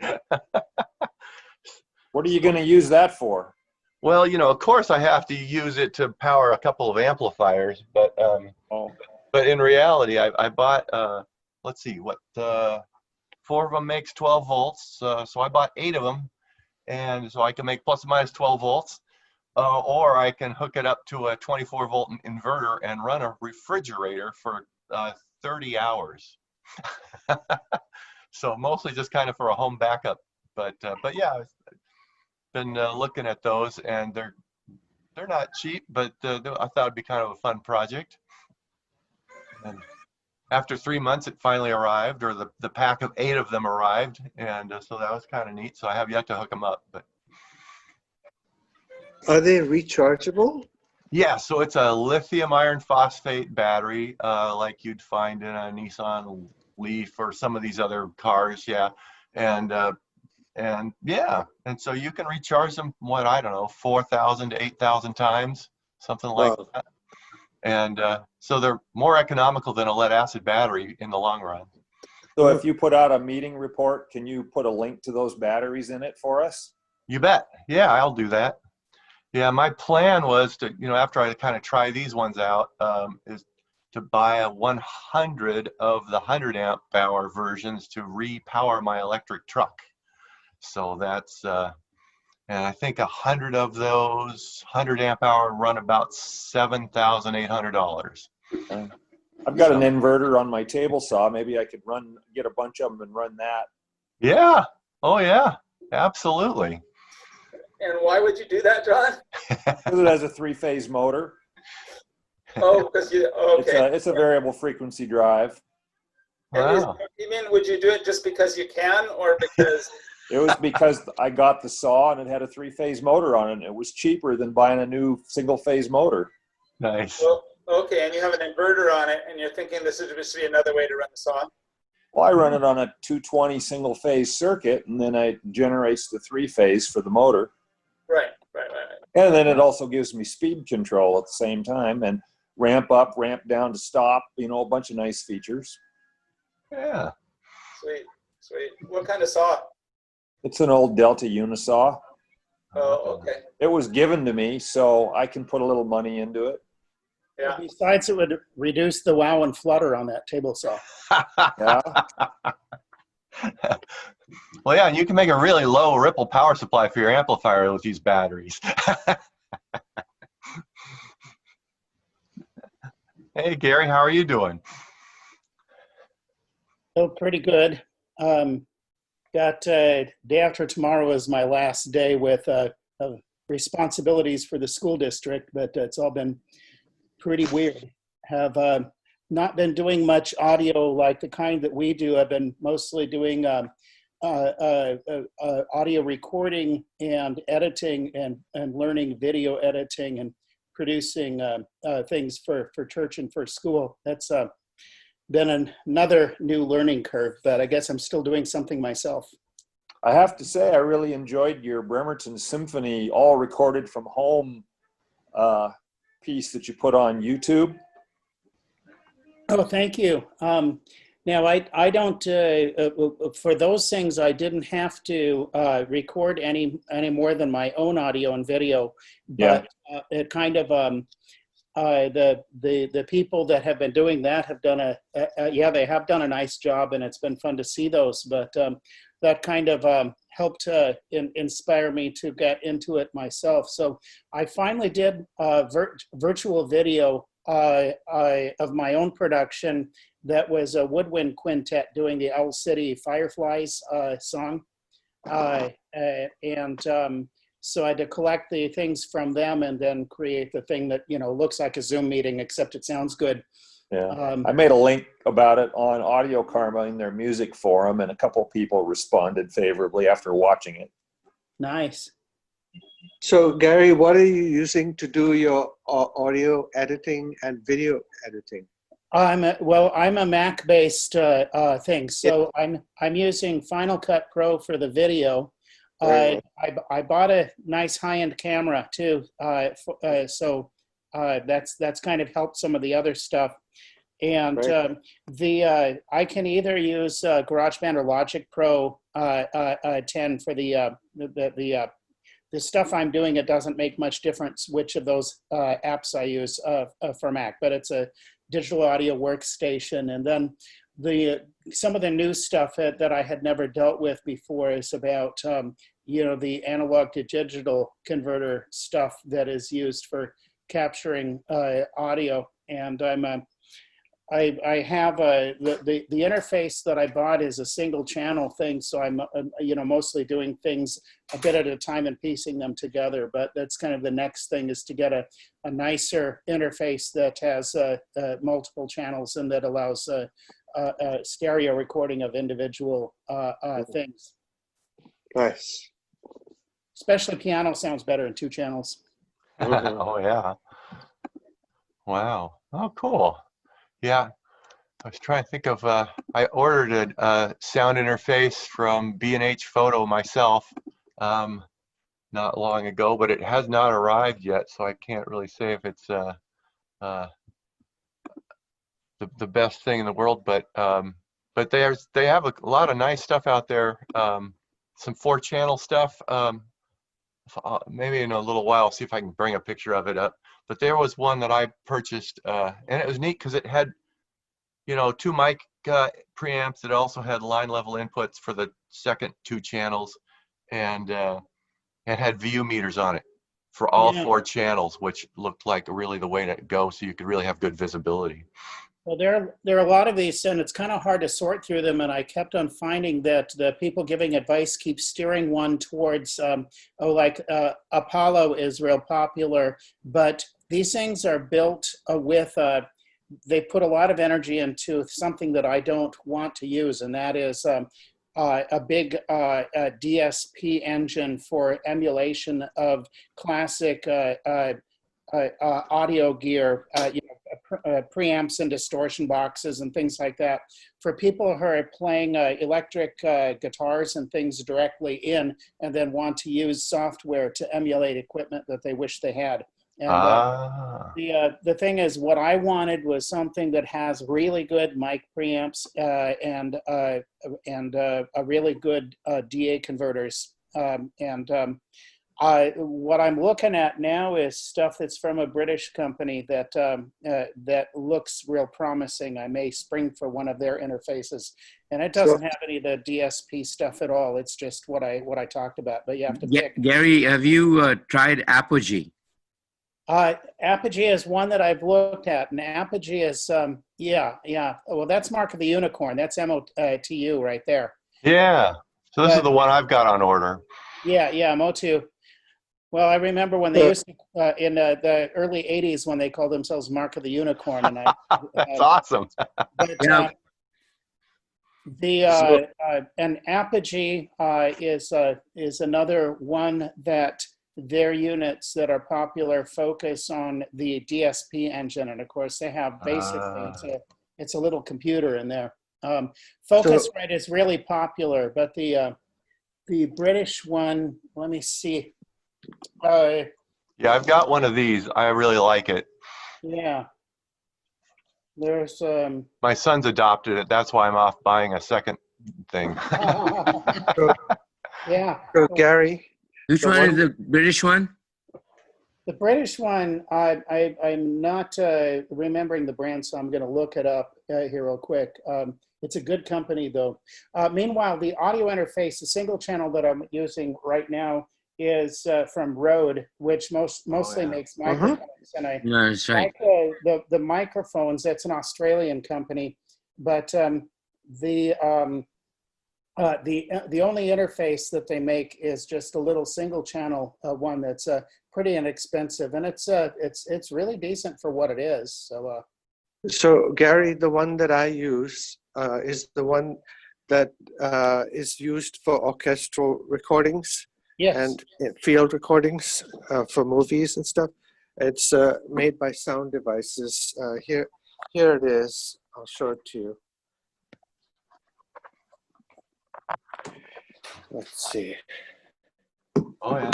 What are you going to use that for? Well, of course I have to use it to power a couple of amplifiers, but in reality, I bought, let's see, 4 of them makes 12 volts, so I bought 8 of them, and so I can make plus or minus 12 volts, or I can hook it up to a 24 volt inverter and run a refrigerator for 30 hours. So mostly just kind of for a home backup, but yeah, I've been looking at those, and they're not cheap, but I thought it'd be kind of a fun project. And after 3 months, it finally arrived, or the pack of 8 of them arrived, and so that was kind of neat. So I have yet to hook them up, but Are they rechargeable? yeah. So it's a lithium iron phosphate battery, like you'd find in a Nissan Leaf or some of these other cars, yeah. And yeah, and so you can recharge them. What, I don't know, 4,000 to 8,000 times, something like that. And so they're more economical than a lead acid battery in the long run. So if you put out a meeting report, can you put a link to those batteries in it for us? You bet. Yeah, I'll do that. Yeah, my plan was to, after I kind of try these ones out, is to buy a 100 of the 100 amp hour versions to repower my electric truck. So that's, and I think 100 of those 100 amp hour run about $7,800. I've got an inverter on my table saw. Maybe I could get a bunch of them and run that. Yeah. Oh yeah. Absolutely. And why would you do that, John? Because it has a 3-phase motor. Oh, because okay. It's a variable frequency drive. Wow. You mean, would you do it just because you can, or because? It was because I got the saw and it had a 3-phase motor on it. And it was cheaper than buying a new single-phase motor. Nice. Well, okay, and you have an inverter on it, and you're thinking this would just be another way to run the saw? Well, I run it on a 220 single-phase circuit, and then it generates the 3-phase for the motor. Right. And then it also gives me speed control at the same time, and ramp up, ramp down to stop, a bunch of nice features. Yeah. Sweet. What kind of saw? It's an old Delta Unisaw. Oh, okay. It was given to me, so I can put a little money into it. Yeah. Besides, it would reduce the wow and flutter on that table saw. Yeah. Well, yeah, and you can make a really low ripple power supply for your amplifier with these batteries. Hey, Gary, how are you doing? Oh, pretty good. Got day after tomorrow is my last day with responsibilities for the school district, but it's all been pretty weird. Have not been doing much audio like the kind that we do. I've been mostly doing audio recording and editing and learning video editing and producing things for church and for school. That's been another new learning curve, but I guess I'm still doing something myself. I have to say, I really enjoyed your Bremerton Symphony all recorded from home piece that you put on YouTube. Oh, thank you. Now, I don't, for those things, I didn't have to record any more than my own audio and video, but it kind of, the people that have been doing that have done they have done a nice job, and it's been fun to see those, but that kind of helped inspire me to get into it myself. So I finally did a virtual video of my own production. That was a woodwind quintet doing the Owl City Fireflies song. So I had to collect the things from them and then create the thing that, looks like a Zoom meeting, except it sounds good. Yeah. I made a link about it on Audio Karma in their music forum, and a couple people responded favorably after watching it. Nice. So Gary, what are you using to do your audio editing and video editing? I'm a Mac-based thing, so I'm using Final Cut Pro for the video. I bought a nice high-end camera too, so that's kind of helped some of the other stuff. And I can either use GarageBand or Logic Pro 10 for the stuff I'm doing. It doesn't make much difference which of those apps I use for Mac, but it's a digital audio workstation. And then some of the new stuff that I had never dealt with before is about the analog to digital converter stuff that is used for capturing audio. And I have the interface that I bought is a single channel thing, so I'm mostly doing things a bit at a time and piecing them together. But that's kind of the next thing, is to get a nicer interface that has multiple channels and that allows stereo recording of individual things. Nice. Especially piano sounds better in 2 channels. Oh yeah. Wow. Oh, cool. Yeah, I was trying to think of, I ordered a sound interface from B&H Photo myself not long ago, but it has not arrived yet, so I can't really say if it's the best thing in the world, but they have a lot of nice stuff out there, some 4-channel stuff. Maybe in a little while, see if I can bring a picture of it up. But there was one that I purchased, and it was neat because it had, 2 mic preamps. It also had line level inputs for the second 2 channels, and it had VU meters on it for all 4 channels, which looked like really the way to go, so you could really have good visibility. Well, there are a lot of these, and it's kind of hard to sort through them. And I kept on finding that the people giving advice keep steering one towards, Apollo is real popular, but these things are built with, they put a lot of energy into something that I don't want to use, and that is a big DSP engine for emulation of classic audio gear, preamps and distortion boxes and things like that, for people who are playing electric guitars and things directly in, and then want to use software to emulate equipment that they wish they had. And the thing is, what I wanted was something that has really good mic preamps and a really good DA converters. What I'm looking at now is stuff that's from a British company that that looks real promising. I may spring for one of their interfaces, and it doesn't have any of the DSP stuff at all. It's just what I talked about. But you have to pick. Gary, have you tried Apogee? Apogee is one that I've looked at, and Apogee is yeah. Well, that's Mark of the Unicorn. That's MOTU right there. Yeah. So this is the one I've got on order. Yeah, MOTU. Well, I remember when they used to, in the early 80s, when they called themselves Mark of the Unicorn. And that's awesome. But, and Apogee is another one that their units that are popular focus on the DSP engine. And of course, they have basically, it's a little computer in there. Focusrite is really popular, but the British one, let me see. Yeah, I've got one of these. I really like it. Yeah. There's My son's adopted it. That's why I'm off buying a second thing. yeah. So Gary, Which the one is one, the British one? The British one, I'm not remembering the brand, so I'm going to look it up here real quick. It's a good company, though. Meanwhile, the audio interface, the single channel that I'm using right now, is from Rode, which mostly makes microphones. And I No, that's right. like the microphones. That's an Australian company, but the only interface that they make is just a little single channel one that's pretty inexpensive, and it's really decent for what it is. so Gary, the one that I use is the one that is used for orchestral recordings Yes. and field recordings for movies and stuff. It's made by Sound Devices. Here it is. I'll show it to you. Let's see. Oh yeah.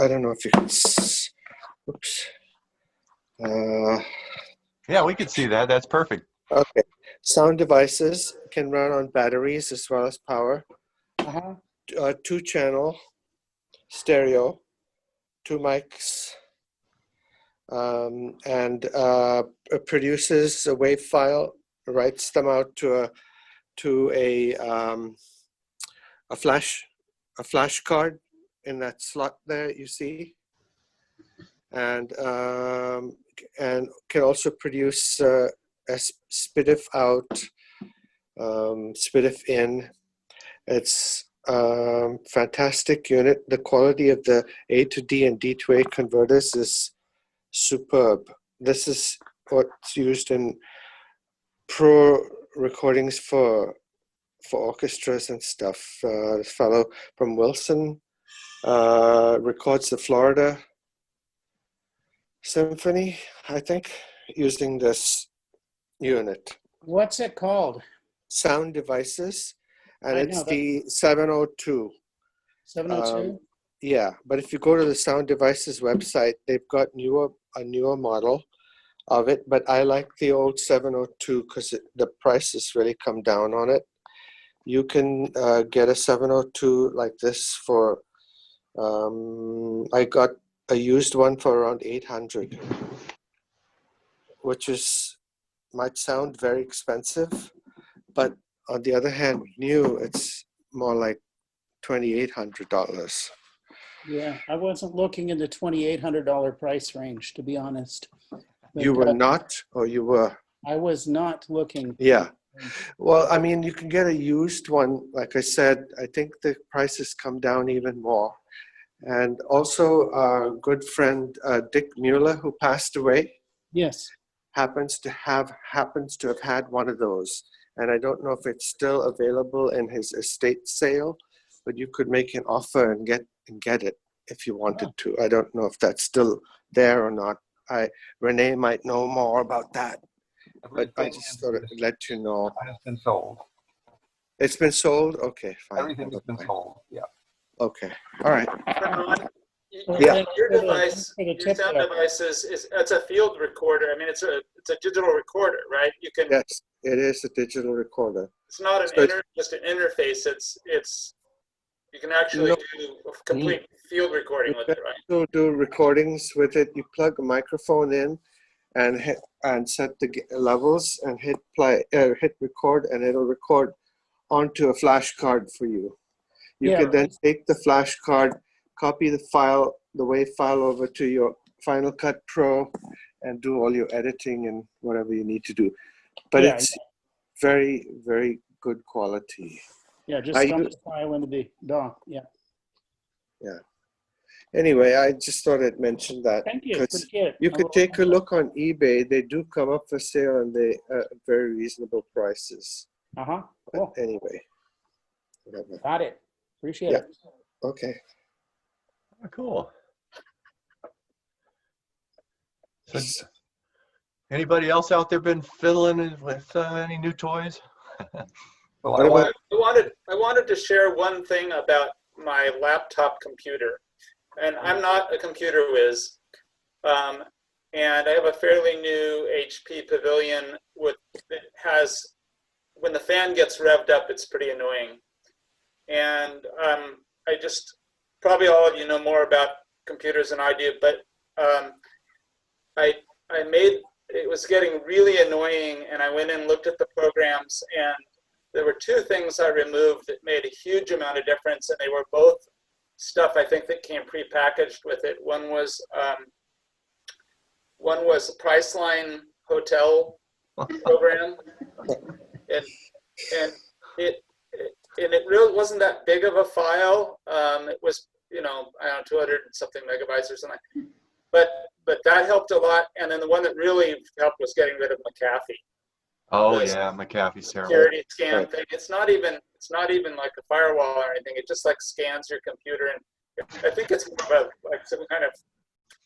I don't know if you can. Oops. Yeah, we could see that. That's perfect. Okay. Sound Devices can run on batteries as well as power. Uh-huh. 2-channel stereo, 2 mics, and produces a WAV file, writes them out to a flash card in that slot there you see, and can also produce a SPDIF out, SPDIF in. It's fantastic unit. The quality of the A to D and D to A converters is superb. This is what's used in pro recordings for orchestras and stuff. This fellow from Wilson records the Florida Symphony, I think, using this unit. What's it called? Sound Devices, and I it's know that- the 702. 702? Yeah, but if you go to the Sound Devices website, they've got a newer model of it, but I like the old 702 because the price has really come down on it. You can get a 702 like this for, I got a used one for around 800, which might sound very expensive, but on the other hand, new, it's more like $2,800. Yeah, I wasn't looking in the $2,800 price range, to be honest. You But, were not, or you were? I was not looking. Yeah. Well, I mean, you can get a used one. Like I said, I think the prices come down even more. And also, our good friend Dick Mueller, who passed away, Yes. happens to have had one of those. And I don't know if it's still available in his estate sale, but you could make an offer and get it if you wanted to. I don't know if that's still there or not. Renee might know more about that, but I just thought I'd let you know. It's been sold. It's been sold? Okay, fine. Everything has been sold. Yeah. Okay, all right. Yeah. Your device, your sound device it's a field recorder. I mean, it's a digital recorder, right? You can. Yes, it is a digital recorder. It's not just an interface. It's you can actually do a complete field recording with it, right? So do recordings with it. You plug a microphone in and set the levels and hit play, hit record, and it'll record onto a flash card for you. You can then take the flash card, copy the file, the WAV file over to your Final Cut Pro, and do all your editing and whatever you need to do. But it's very, very good quality. Yeah, just dump the file into the dock. Yeah. Yeah. Anyway, I just thought I'd mention that. Thank you. Appreciate it. You could take a look on eBay. They do come up for sale and they are very reasonable prices. Cool. But anyway, whatever. Got it. Appreciate it. Okay. Oh, cool. So, anybody else out there been fiddling with any new toys? Well, I wanted to share one thing about my laptop computer, and I'm not a computer whiz. And I have a fairly new HP Pavilion that has, when the fan gets revved up, it's pretty annoying. And I just, probably all of you know more about computers than I do, but I made, it was getting really annoying, and I went and looked at the programs, and there were two things I removed that made a huge amount of difference, and they were both stuff I think that came prepackaged with it. One was the Priceline Hotel program, and it really wasn't that big of a file. It was, you know, I don't know, 200 and something megabytes or something. But that helped a lot. And then the one that really helped was getting rid of McAfee. Oh yeah, McAfee's terrible. Security scan thing. It's not even like a firewall or anything. It just like scans your computer, and I think it's more of like some kind of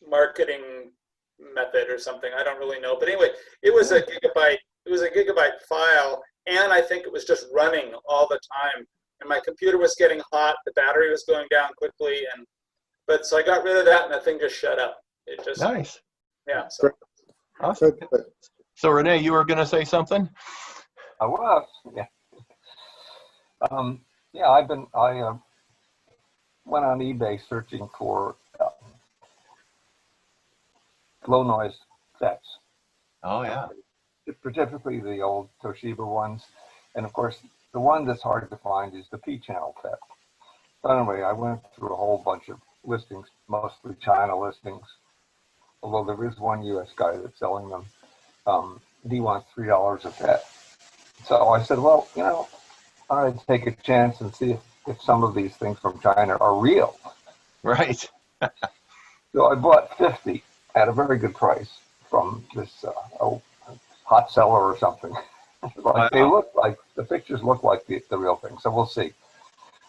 marketing method or something. I don't really know. But anyway, it was a gigabyte. It was a gigabyte file, and I think it was just running all the time. And my computer was getting hot. The battery was going down quickly, but so I got rid of that, and the thing just shut up. It just nice. Yeah. So. Awesome. So Renee, you were going to say something? I was. Yeah. Yeah. I went on eBay searching for low noise sets. Oh yeah. Specifically the old Toshiba ones, and of course the one that's hard to find is the P-channel set. So anyway, I went through a whole bunch of listings, mostly China listings, although there is one US guy that's selling them. He wants $3 a set. So I said, well, you know, I'd take a chance and see if some of these things from China are real. Right. So I bought 50 at a very good price from this hot seller or something. Like they look like, the pictures look like the real thing. So we'll see.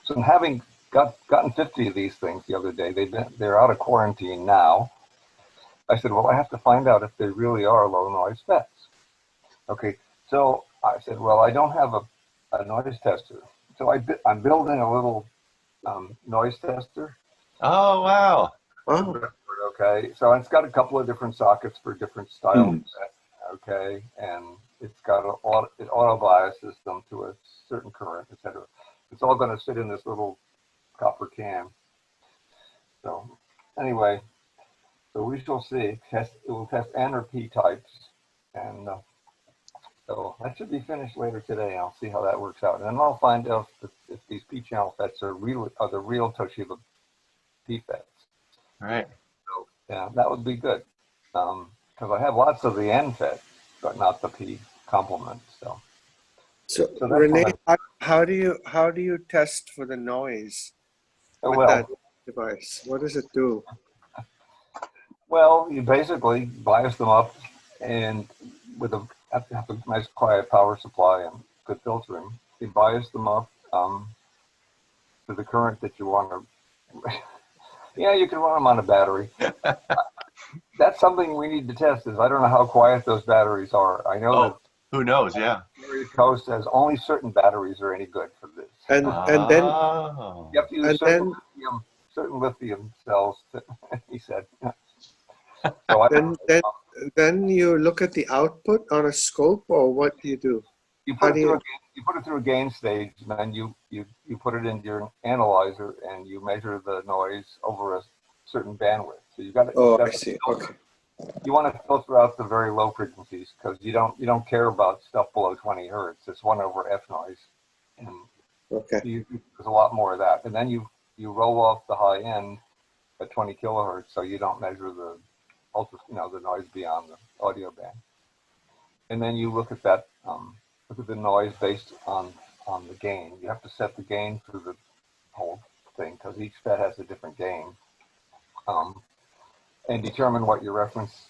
So having gotten 50 of these things the other day, they're out of quarantine now. I said, well, I have to find out if they really are low noise sets. Okay, so I said, well, I don't have a noise tester. So I'm building a little noise tester. Oh, wow. Oh. Okay, so it's got a couple of different sockets for different styles. Okay, and it's got it auto biases them to a certain current, etc. It's all going to sit in this little copper can. So anyway, so we shall see. It will test N or P types, and so that should be finished later today. I'll see how that works out, and then I'll find out if these P-channel FETs are the real Toshiba P FETs. All right. So yeah, that would be good, because I have lots of the N FET, but not the P complement. So Renee, how do you test for the noise with that device? What does it do? Well, you basically bias them up, and with have to have a nice quiet power supply and good filtering. You bias them up to the current that you want to. Yeah, you can run them on a battery. That's something we need to test. Is I don't know how quiet those batteries are. I know that. Who knows? Yeah. Mary Coe says only certain batteries are any good for this. And then you have to use certain lithium cells. He said. So then you look at the output on a scope, or what do you do? You put it through a gain stage, and then you put it into your analyzer, and you measure the noise over a certain bandwidth. So you got to. Oh, I see. Okay. You want to filter out the very low frequencies because you don't care about stuff below 20 hertz. It's 1 over F noise, and there's a lot more of that. And then you roll off the high end at 20 kilohertz, so you don't measure the the noise beyond the audio band. And then you look at that, look at the noise based on the gain. You have to set the gain through the whole thing because each FET has a different gain. And determine what your reference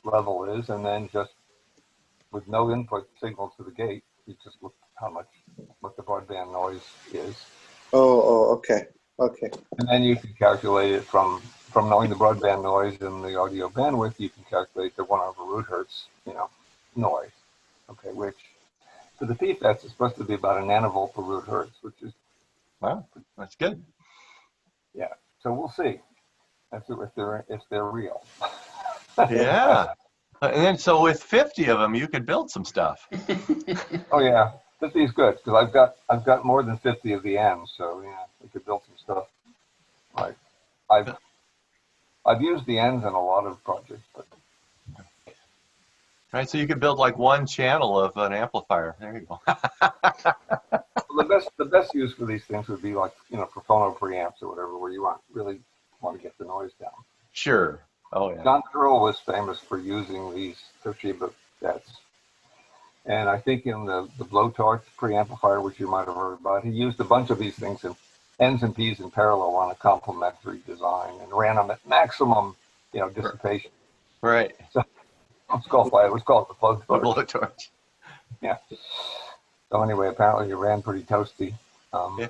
level is, and then just with no input signal to the gate, you just look what the broadband noise is. Oh, okay. And then you can calculate it from knowing the broadband noise and the audio bandwidth. You can calculate the 1 over root hertz, noise. Okay, which for the PFETs is supposed to be about a nanovolt per root hertz, which is that's good. Yeah. So we'll see. If they're real. Yeah. And then, so with 50 of them, you could build some stuff. Oh yeah, 50 is good because I've got more than 50 of the ends, so yeah, we could build some stuff. Like I've used the ends in a lot of projects, but Right, so you could build like one channel of an amplifier. There you go. the best use for these things would be like, you know, for phono preamps or whatever, where you really want to get the noise down. Sure. Oh yeah. John Earl was famous for using these Toshiba jets. And I think in the blowtorch preamplifier, which you might have heard about, he used a bunch of these things in N's and P's in parallel on a complementary design and ran them at maximum, you know, dissipation. Right. So it was called the blowtorch. The blowtorch. Yeah. So anyway, apparently it ran pretty toasty. Yeah.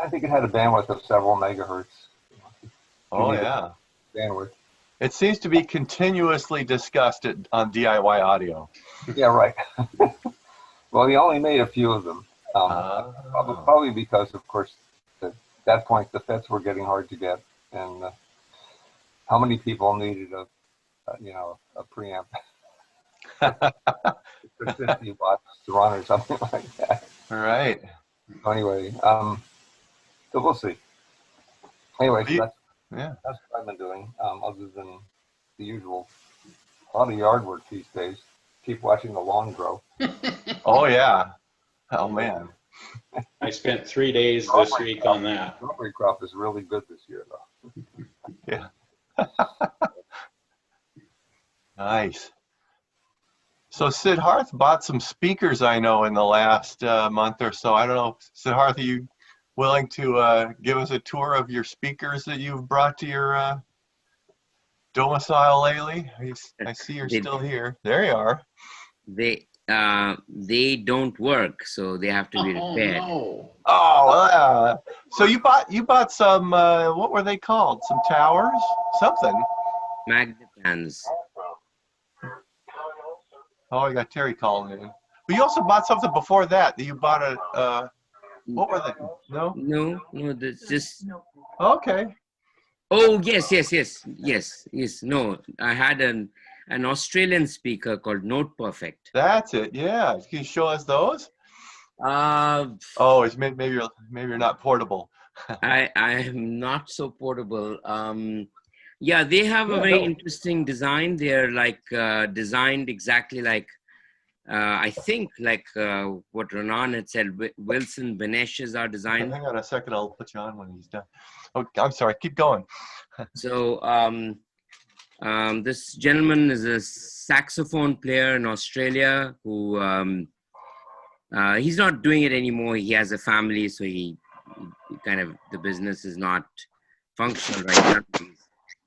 I think it had a bandwidth of several megahertz. Oh yeah. Bandwidth. It seems to be continuously discussed on DIY audio. Yeah, right. Well, he only made a few of them. Probably because, of course, at that point the FETs were getting hard to get, and how many people needed a preamp? 50 watts to run or something like that. Right. Anyway, so we'll see. Anyway, so Yeah. that's what I've been doing, other than the usual. A lot of yard work these days. Keep watching the lawn grow. Oh yeah. Oh man. I spent 3 days this week on that. Strawberry crop is really good this year, though. Yeah. Nice. So Siddharth bought some speakers, I know, in the last month or so. I don't know, Siddharth, are you willing to give us a tour of your speakers that you've brought to your domicile lately? I see you're still here. There you are. They don't work, so they have to be repaired. No. Oh, so you bought some what were they called? Some towers? Something. Magnepans. Oh, I got Terry calling in. But you also bought something before that. You bought a what were they? No? No, that's just. Okay. Oh, yes. No, I had an Australian speaker called Note Perfect. That's it. Yeah. Can you show us those? It's maybe you're not portable. I am not so portable. Yeah, they have a very interesting design. They're like designed exactly like I think like what Renan had said. Wilson Benesh's are designed. Hang on a second. I'll put you on when he's done. Okay, I'm sorry. Keep going. So this gentleman is a saxophone player in Australia who he's not doing it anymore. He has a family, so he kind of, the business is not functional right now.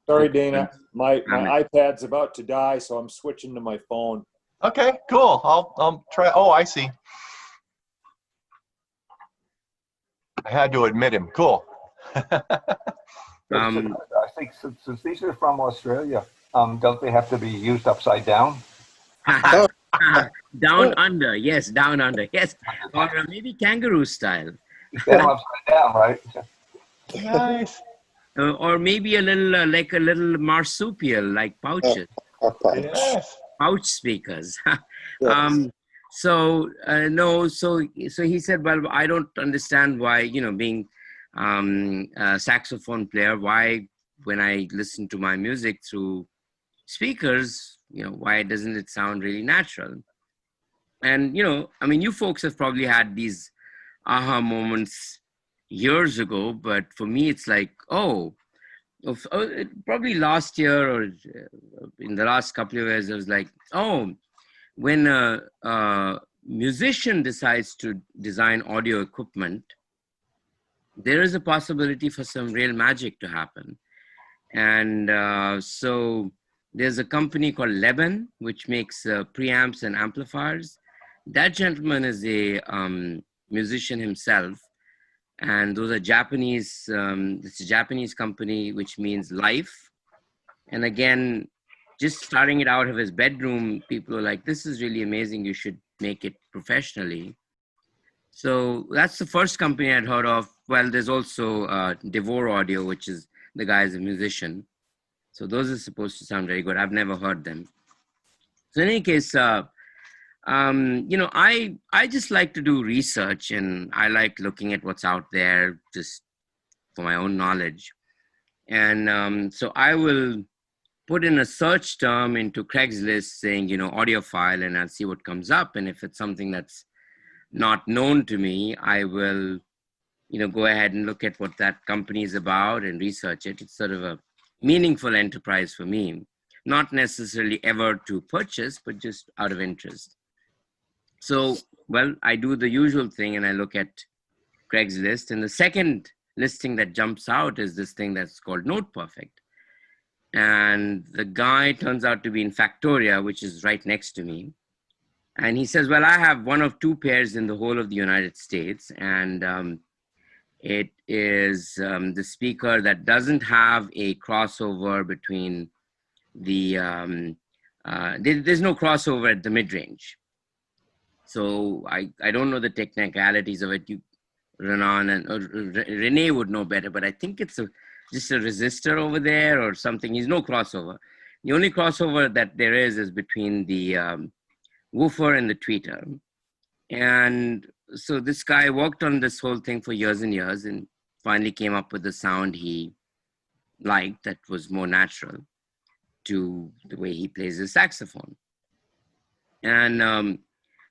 Sorry, Dana. My iPad's about to die, so I'm switching to my phone. Okay, cool. I'll try. Oh, I see. I had to admit him. Cool. I think since these are from Australia, don't they have to be used upside down? Down under, yes, down under, yes, or maybe kangaroo style. Get them upside down, right? Nice. Or maybe a little like a little marsupial, like pouches. Yes. Pouch speakers. Yes. So he said, well, I don't understand why, being a saxophone player, why when I listen to my music through speakers, why doesn't it sound really natural? And, I mean, you folks have probably had these aha moments years ago, but for me, it's like, probably last year or in the last couple of years, I was like, when a musician decides to design audio equipment, there is a possibility for some real magic to happen. And so there's a company called Leben, which makes preamps and amplifiers. That gentleman is a musician himself. And those are Japanese, it's a Japanese company, which means life. And again, just starting it out of his bedroom, people are like, this is really amazing. You should make it professionally. So that's the first company I'd heard of. Well, there's also Devore Audio, which is the guy is a musician. So those are supposed to sound very good. I've never heard them. So in any case, I just like to do research, and I like looking at what's out there just for my own knowledge. And so I will put in a search term into Craigslist saying, audiophile, and I'll see what comes up. And if it's something that's not known to me, I will, go ahead and look at what that company is about and research it. It's sort of a meaningful enterprise for me, not necessarily ever to purchase, but just out of interest. So, well, I do the usual thing and I look at Craigslist, and the second listing that jumps out is this thing that's called Note Perfect. And the guy turns out to be in Factoria, which is right next to me. And he says, well, I have one of two pairs in the whole of the United States. And it is the speaker that doesn't have a crossover between the, there's no crossover at the mid-range. So I don't know the technicalities of it. Renan and Renee would know better, but I think it's just a resistor over there or something. There's no crossover. The only crossover that there is between the woofer and the tweeter. And so this guy worked on this whole thing for years and years and finally came up with the sound he liked that was more natural to the way he plays his saxophone. And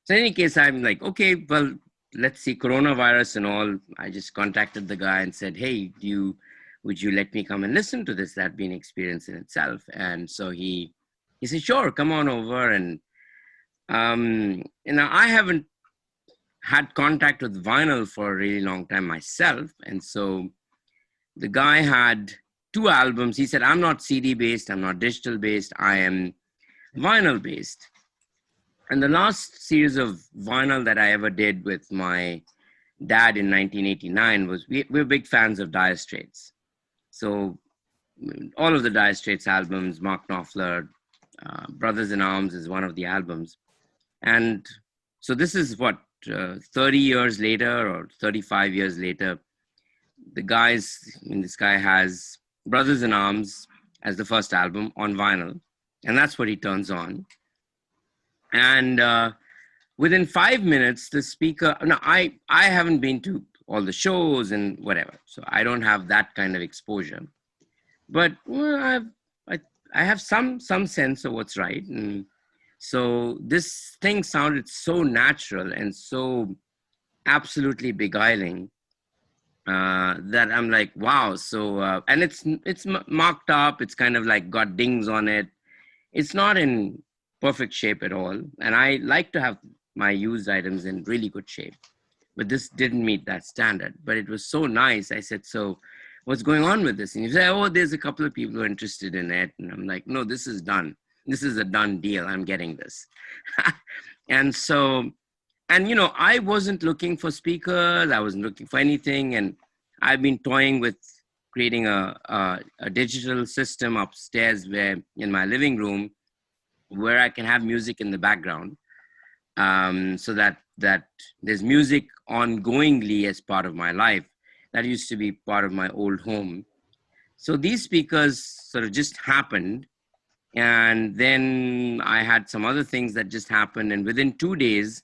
so in any case, I'm like, okay, well, let's see, coronavirus and all. I just contacted the guy and said, hey, would you let me come and listen to this? That'd be an experience in itself. And so he said, sure, come on over. And I haven't had contact with vinyl for a really long time myself. And so the guy had 2 albums. He said, I'm not CD based, I'm not digital based, I am vinyl based. And the last series of vinyl that I ever did with my dad in 1989 was, we're big fans of Dire Straits. So all of the Dire Straits albums, Mark Knopfler, Brothers in Arms is one of the albums. And so this is what, 30 years later or 35 years later, this guy has Brothers in Arms as the first album on vinyl. And that's what he turns on. And within 5 minutes, the speaker, now I haven't been to all the shows and whatever, so I don't have that kind of exposure. But well, I have some sense of what's right. And so this thing sounded so natural and so absolutely beguiling that I'm like, wow. So, and it's marked up. It's kind of like got dings on it. It's not in perfect shape at all. And I like to have my used items in really good shape, but this didn't meet that standard. But it was so nice. I said, so what's going on with this? And you say, oh, there's a couple of people who are interested in it. And I'm like, no, this is done. This is a done deal. I'm getting this. And so, and I wasn't looking for speakers. I wasn't looking for anything. And I've been toying with creating a digital system upstairs in my living room where I can have music in the background, so that there's music ongoingly as part of my life. That used to be part of my old home. So these speakers sort of just happened. And then I had some other things that just happened. And within 2 days,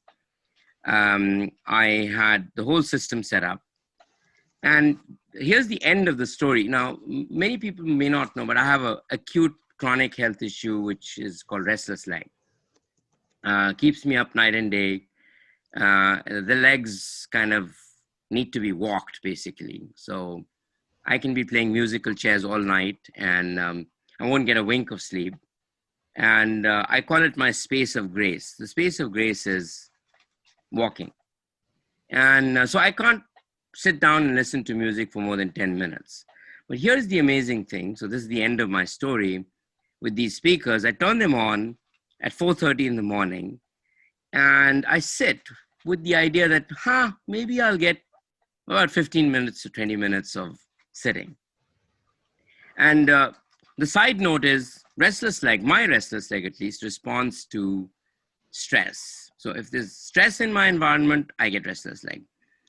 I had the whole system set up. And here's the end of the story. Now, many people may not know, but I have an acute chronic health issue, which is called restless leg. Keeps me up night and day. The legs kind of need to be walked, basically. So I can be playing musical chairs all night and I won't get a wink of sleep. And I call it my space of grace. The space of grace is walking. And so I can't sit down and listen to music for more than 10 minutes. But here's the amazing thing. So this is the end of my story with these speakers. I turn them on at 4:30 in the morning and I sit with the idea that, maybe I'll get about 15 minutes to 20 minutes of sitting. And the side note is restless leg, my restless leg at least, responds to stress. So if there's stress in my environment, I get restless leg.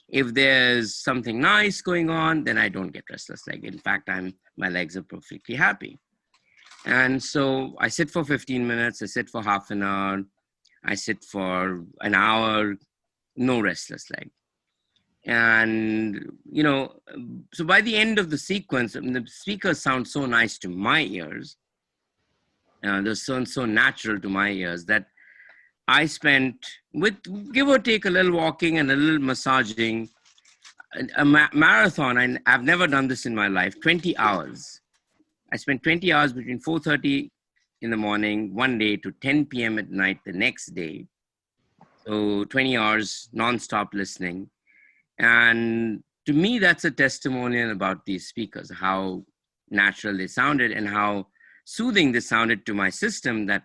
If there's something nice going on, then I don't get restless leg. In fact, my legs are perfectly happy. And so I sit for 15 minutes, I sit for half an hour, I sit for an hour, no restless leg. And, you know, so by the end of the sequence, I mean, the speakers sound so nice to my ears. They're so natural to my ears that I spent, with give or take a little walking and a little massaging, a marathon. I've never done this in my life, 20 hours. I spent 20 hours between 4:30 in the morning one day to 10 p.m. at night the next day. So 20 hours nonstop listening. And to me, that's a testimonial about these speakers, how natural they sounded and how soothing they sounded to my system, that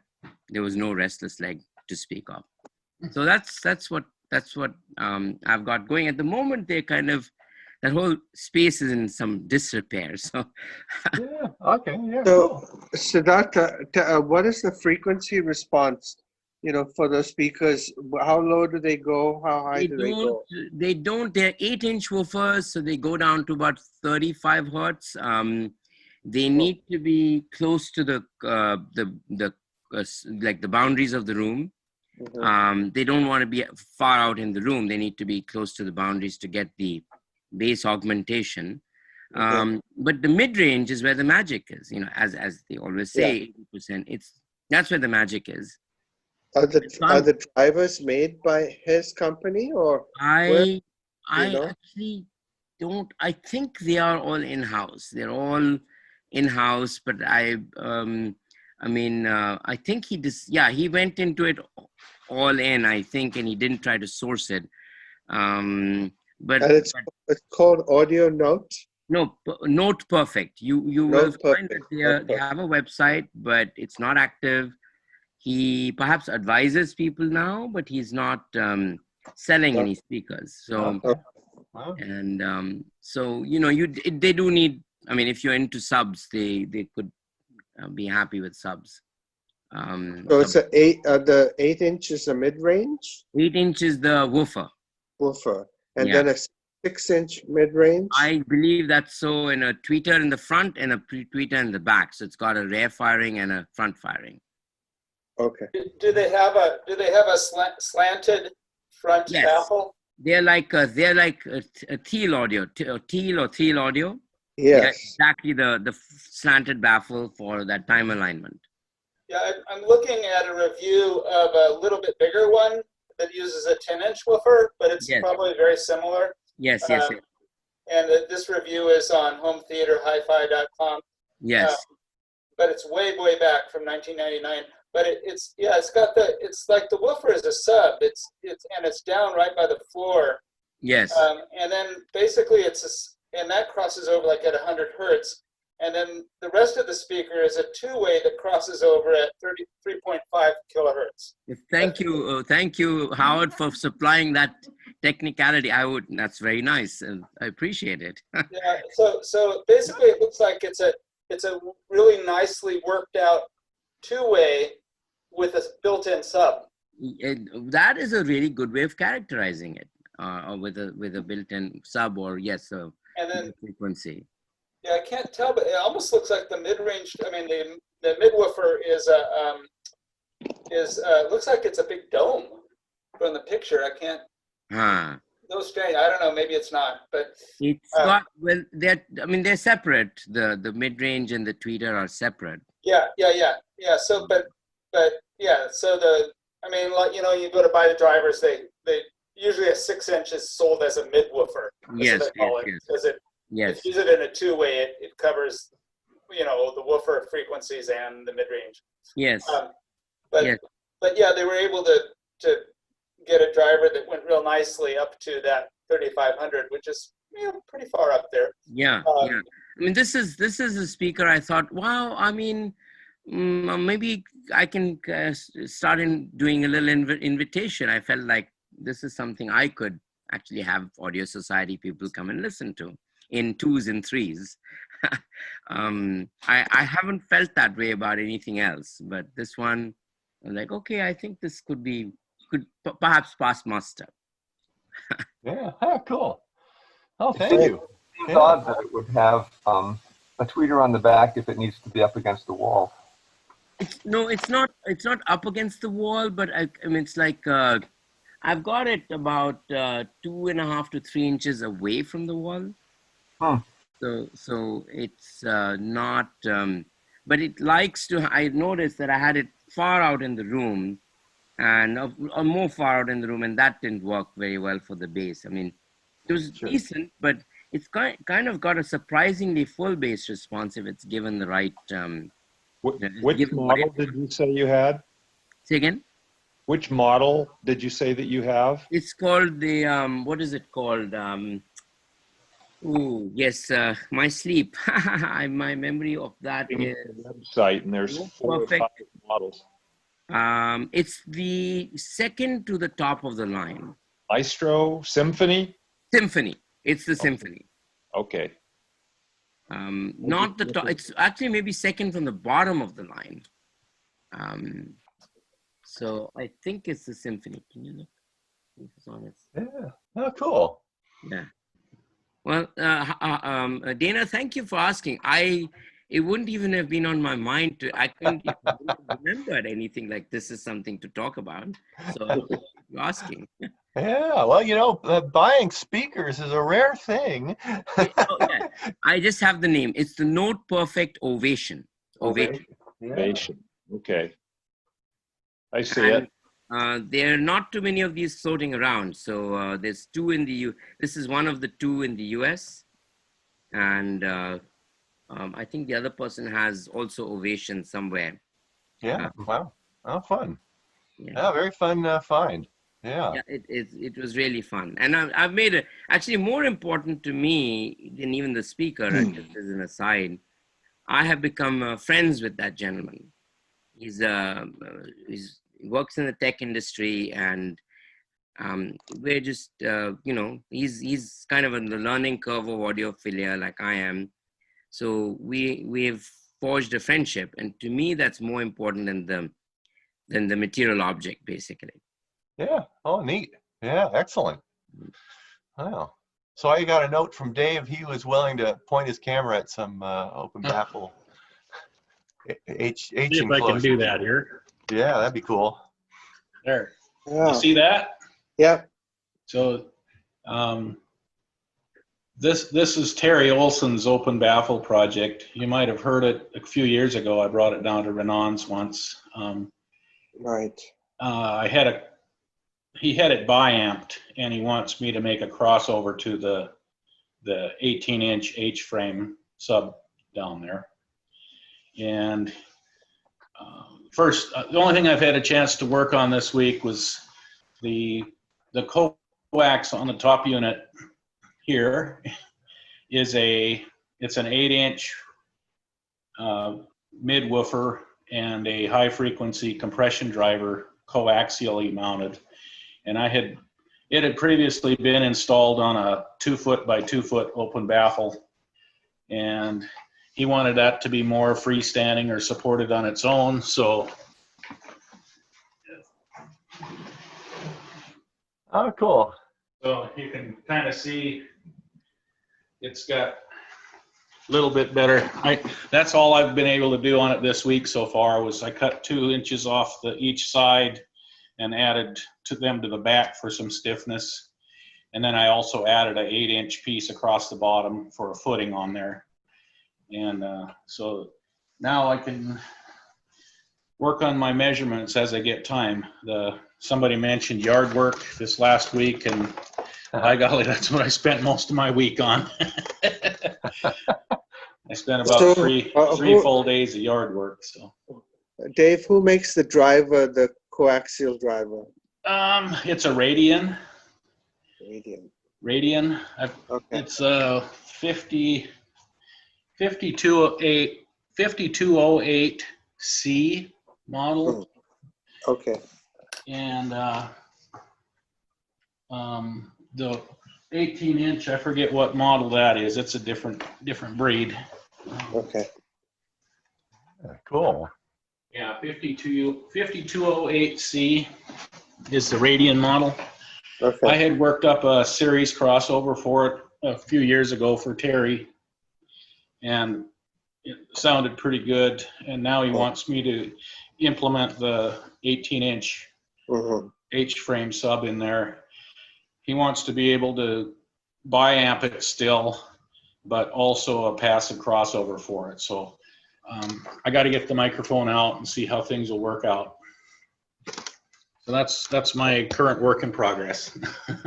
there was no restless leg to speak of. So that's what I've got going at the moment. They're kind of, that whole space is in some disrepair. So Yeah. Okay. Yeah. So, Cool. Siddhartha, what is the frequency response, you know, for the speakers? How low do they go? How high do they go? they're 8-inch woofers, so they go down to about 35 hertz. They need to be close to the like the boundaries of the room. They don't want to be far out in the room. They need to be close to the boundaries to get the bass augmentation. But the mid-range is where the magic is, you know, as they always say, 80%. That's where the magic is. Are the drivers made by his company, or I actually don't. I think they are all in-house. They're all in-house, but I think he went into it all in, I think, and he didn't try to source it. But it's called Audio Note. No, Note Perfect. You will find that they have a website, but it's not active. He perhaps advises people now, but he's not selling any speakers. So, so you know, they do need. I mean, if you're into subs, they could be happy with subs. So it's the 8-inch is the mid-range. 8-inch is the woofer. And then a 6-inch mid-range. I believe that's so, in a tweeter in the front and a tweeter in the back. So it's got a rear firing and a front firing. Okay. Do they have a slanted front baffle? They're like a teal audio, teal or teal audio. Yes. Exactly the slanted baffle for that time alignment. Yeah, I'm looking at a review of a little bit bigger one that uses a 10-inch woofer, but it's probably very similar. Yes. And this review is on hometheaterhifi.com. Yes. But it's way back from 1999. But it's like the woofer is a sub. It's down right by the floor. Yes. And then basically and that crosses over like at 100 hertz. And then the rest of the speaker is a two-way that crosses over at 33.5 kilohertz. Thank you, Howard, for supplying that technicality. That's very nice, and I appreciate it. Yeah. So basically, it looks like it's a really nicely worked out two-way with a built-in sub. That is a really good way of characterizing it, with a built-in sub, or and then frequency. Yeah, I can't tell, but it almost looks like the mid-range. I mean, the mid-woofer looks like it's a big dome from the picture. I can't. No strange. I don't know. Maybe it's not, but it's got. Well, they're separate. The mid-range and the tweeter are separate. Yeah. So, but yeah. So like, you know, you go to buy the drivers. They usually a 6-inch is sold as a mid-woofer. Yes. If you use it in a two-way, it covers, you know, the woofer frequencies and the mid-range. Yes. But yeah, they were able to get a driver that went real nicely up to that 3500, which is, you know, pretty far up there. Yeah. I mean, this is a speaker. I thought, wow. I mean, maybe I can start doing a little invitation. I felt like this is something I could actually have Audio Society people come and listen to in 2s and 3s. I haven't felt that way about anything else, but this one, I'm like, okay, I think this could perhaps pass muster. Yeah, cool. Oh, thank you. It's odd that it would have a tweeter on the back if it needs to be up against the wall. No, it's not. It's not up against the wall, but I mean, it's like I've got it about 2.5 to 3 inches away from the wall. Huh. So it's not. But it likes to. I noticed that I had it far out in the room, and or more far out in the room, and that didn't work very well for the bass. I mean, it was decent, but it's kind of got a surprisingly full bass response if it's given the right. Which model did you say you had? Say again? Which model did you say that you have? It's called the, what is it called? Oh, yes, my sleep. My memory of that is... Website, and there's 4 or 5 models. It's the second to the top of the line. Maestro, Symphony? Symphony. It's the Symphony. Okay. Not the top. It's actually maybe second from the bottom of the line. So I think it's the Symphony. Can you look? If it's on its... Yeah. Oh, cool. Yeah. Well, Dana, thank you for asking. It wouldn't even have been on my mind to. I couldn't even remember anything like this is something to talk about. So you're asking. Yeah, well, you know, buying speakers is a rare thing. Yeah. I just have the name. It's the Note Perfect Ovation. Ovation. Ovation. Okay. I see it. There are not too many of these floating around. So there's 2 in the This is one of the 2 in the US. And I think the other person has also Ovation somewhere. Yeah, wow. Oh, fun. Yeah, very fun find. Yeah. Yeah, it was really fun. And I've made it actually more important to me than even the speaker, just as an aside. I have become friends with that gentleman. He works in the tech industry, and we're just, you know, he's kind of on the learning curve of audiophilia like I am. So we've forged a friendship, and to me, that's more important than the material object, basically. Yeah. Oh, neat. Yeah, excellent. Wow. So I got a note from Dave. He was willing to point his camera at some open baffle. See if I can do that here. Yeah, that'd be cool. There. Yeah. You see that? Yeah. So this is Terry Olson's open baffle project. You might have heard it a few years ago. I brought it down to Renan's once. Right. He had it bi-amped, and he wants me to make a crossover to the 18-inch H-frame sub down there. And first, the only thing I've had a chance to work on this week was the coax on the top unit here it's an 8-inch mid-woofer and a high-frequency compression driver coaxially mounted. And it had previously been installed on a 2-foot by 2-foot open baffle, and he wanted that to be more freestanding or supported on its own. So, oh, cool. So you can kind of see it's got a little bit better. That's all I've been able to do on it this week so far. Was I cut 2 inches off each side and added to the back for some stiffness. And then I also added an 8-inch piece across the bottom for a footing on there. And so now I can work on my measurements as I get time. Somebody mentioned yard work this last week, and by golly, that's what I spent most of my week on. I spent about three full days of yard work. So, Dave, who makes the driver, the coaxial driver? It's a Radian. Radian. Okay. It's a 5208C model. Okay. And the 18-inch, I forget what model that is. It's a different breed. Okay. Cool. Yeah, 5208C is the Radian model. Okay. I had worked up a series crossover for it a few years ago for Terry, and it sounded pretty good, and now he wants me to implement the 18-inch H-frame sub in there. He wants to be able to bi-amp it still, but also a passive crossover for it. So I got to get the microphone out and see how things will work out. So that's my current work in progress.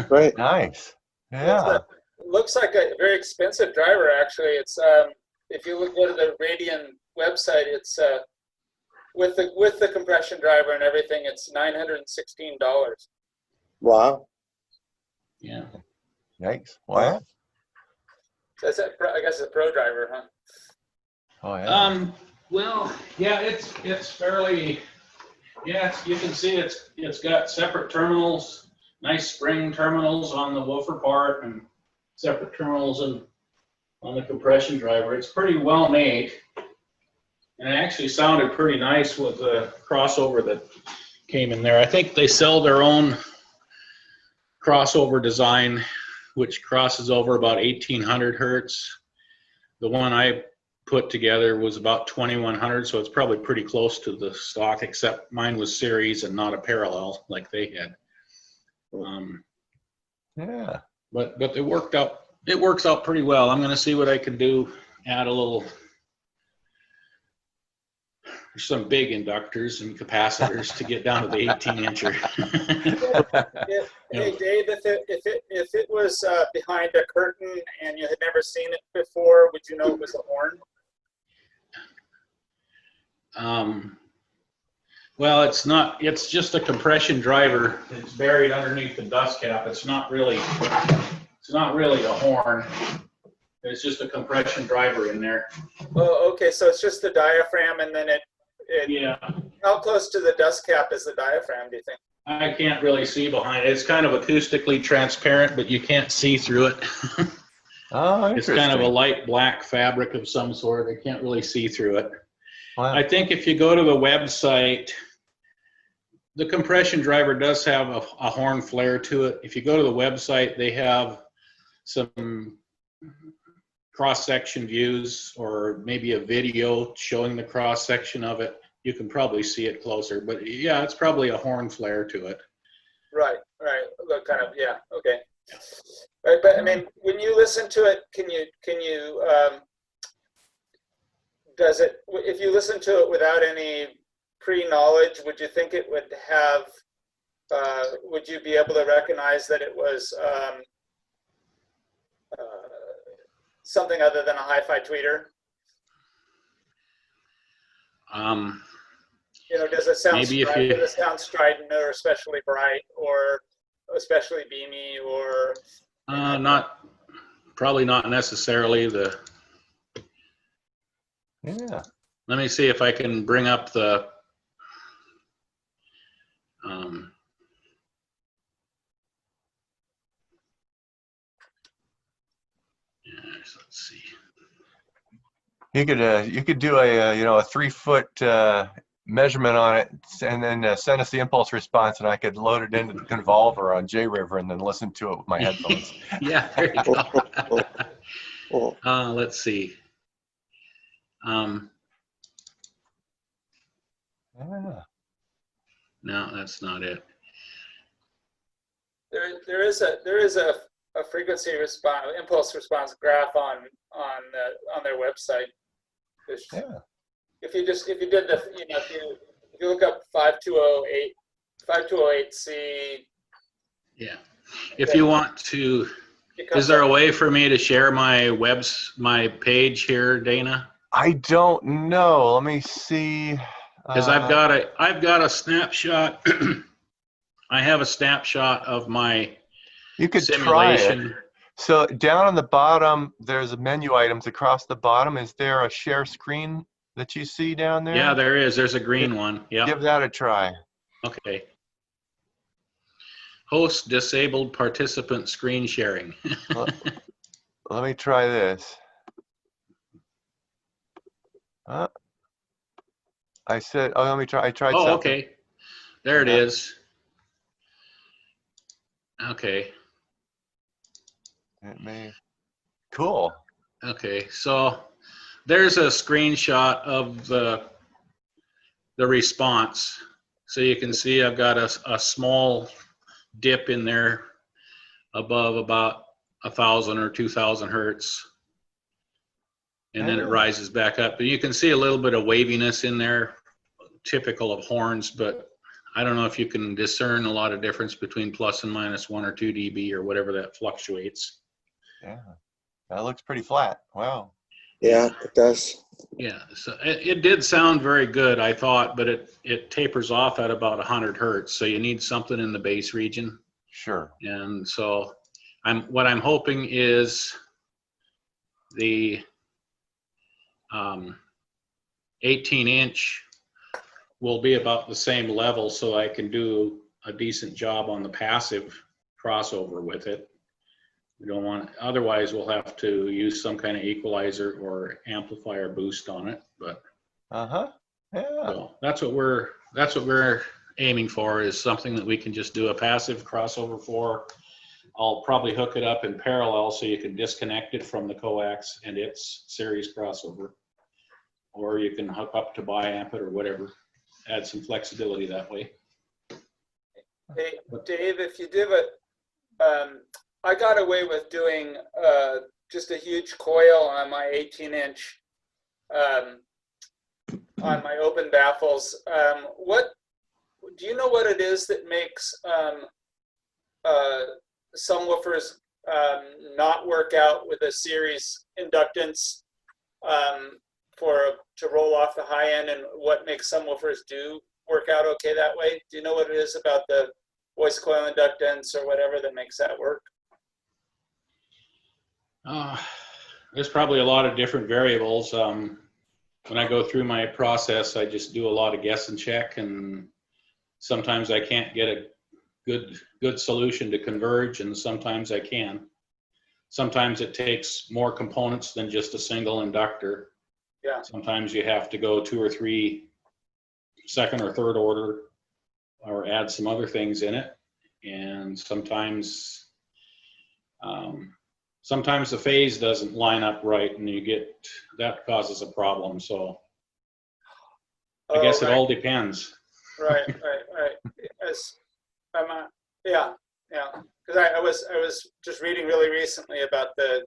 Right. Nice. Yeah. It looks like a very expensive driver, actually. It's if you go to the Radian website, it's with the compression driver and everything, it's $916. Wow. Yeah. Yikes. Wow. So I guess it's a pro driver, huh? Oh yeah. Well, yeah, it's fairly. Yeah, you can see it's got separate terminals, nice spring terminals on the woofer part, and separate terminals on the compression driver. It's pretty well made, and it actually sounded pretty nice with the crossover that came in there. I think they sell their own crossover design, which crosses over about 1800 hertz. The one I put together was about 2100, so it's probably pretty close to the stock, except mine was series and not a parallel like they had. Yeah. But it worked out. It works out pretty well. I'm going to see what I can do. Add a little. There's some big inductors and capacitors to get down to the 18-incher. Hey Dave, if it was behind a curtain and you had never seen it before, would you know it was a horn? Well, it's not. It's just a compression driver. It's buried underneath the dust cap. It's not really a horn. It's just a compression driver in there. Oh, okay. So it's just the diaphragm, and then it. Yeah. How close to the dust cap is the diaphragm, do you think? I can't really see behind it. It's kind of acoustically transparent, but you can't see through it. Oh, It's kind of a light black fabric of some sort. I can't really see through it. Wow. I think if you go to the website, the compression driver does have a horn flare to it. If you go to the website, they have some cross-section views or maybe a video showing the cross-section of it. You can probably see it closer, but yeah, it's probably a horn flare to it. Right. Look, kind of, yeah, okay. Right, but I mean, when you listen to it, can you does it, if you listen to it without any pre-knowledge, would you think it would have, would you be able to recognize that it was something other than a hi-fi tweeter? You know, does it sound strident or especially bright or especially beamy or? Probably not necessarily the. Yeah. Let me see if I can bring up the. Yes, let's see. You could do a a 3-foot measurement on it, and then send us the impulse response, and I could load it into the convolver on JRiver and then listen to it with my headphones. Yeah, there you go. Let's see. Yeah. No, that's not it. There is a frequency response, impulse response graph on their website. Yeah. If you did the, if you look up 5208C. Yeah. If you want to, is there a way for me to share my page here, Dana? I don't know. Let me see. Because I've got a snapshot. I have a snapshot of my simulation. Try it. So down on the bottom, there's menu items across the bottom. Is there a share screen that you see down there? Yeah, there is. There's a green one. Yeah. Give that a try. Okay. Host disabled participant screen sharing. Let me try this. I said, oh, let me try. I tried something. Okay. There it is. Okay. It may. Cool. Okay. So there's a screenshot of the response. So you can see I've got a small dip in there above about 1,000 or 2,000 hertz. And then it rises back up. But you can see a little bit of waviness in there, typical of horns, but I don't know if you can discern a lot of difference between plus and minus 1 or 2 dB or whatever that fluctuates. Yeah, that looks pretty flat. Wow. Yeah, it does. Yeah, so it did sound very good, I thought, but it tapers off at about 100 hertz. So you need something in the bass region. Sure. And so what I'm hoping is the 18-inch will be about the same level, so I can do a decent job on the passive crossover with it. We don't want, otherwise we'll have to use some kind of equalizer or amplifier boost on it. But yeah. so that's what we're aiming for, is something that we can just do a passive crossover for. I'll probably hook it up in parallel so you can disconnect it from the coax and its series crossover, or you can hook up to biamp it or whatever. Add some flexibility that way. Hey, Dave, if you do it, I got away with doing just a huge coil on my 18-inch on my open baffles. What do you know what it is that makes some woofers not work out with a series inductance to roll off the high end, and what makes some woofers do work out okay that way? Do you know what it is about the voice coil inductance or whatever that makes that work? There's probably a lot of different variables. When I go through my process, I just do a lot of guess and check, and sometimes I can't get a good solution to converge, and sometimes I can. Sometimes it takes more components than just a single inductor. Yeah. Sometimes you have to go 2 or 3 second or third order, or add some other things in it. And sometimes the phase doesn't line up right, and that causes a problem. So I guess it all depends. Right. As yeah. Because I was just reading really recently about the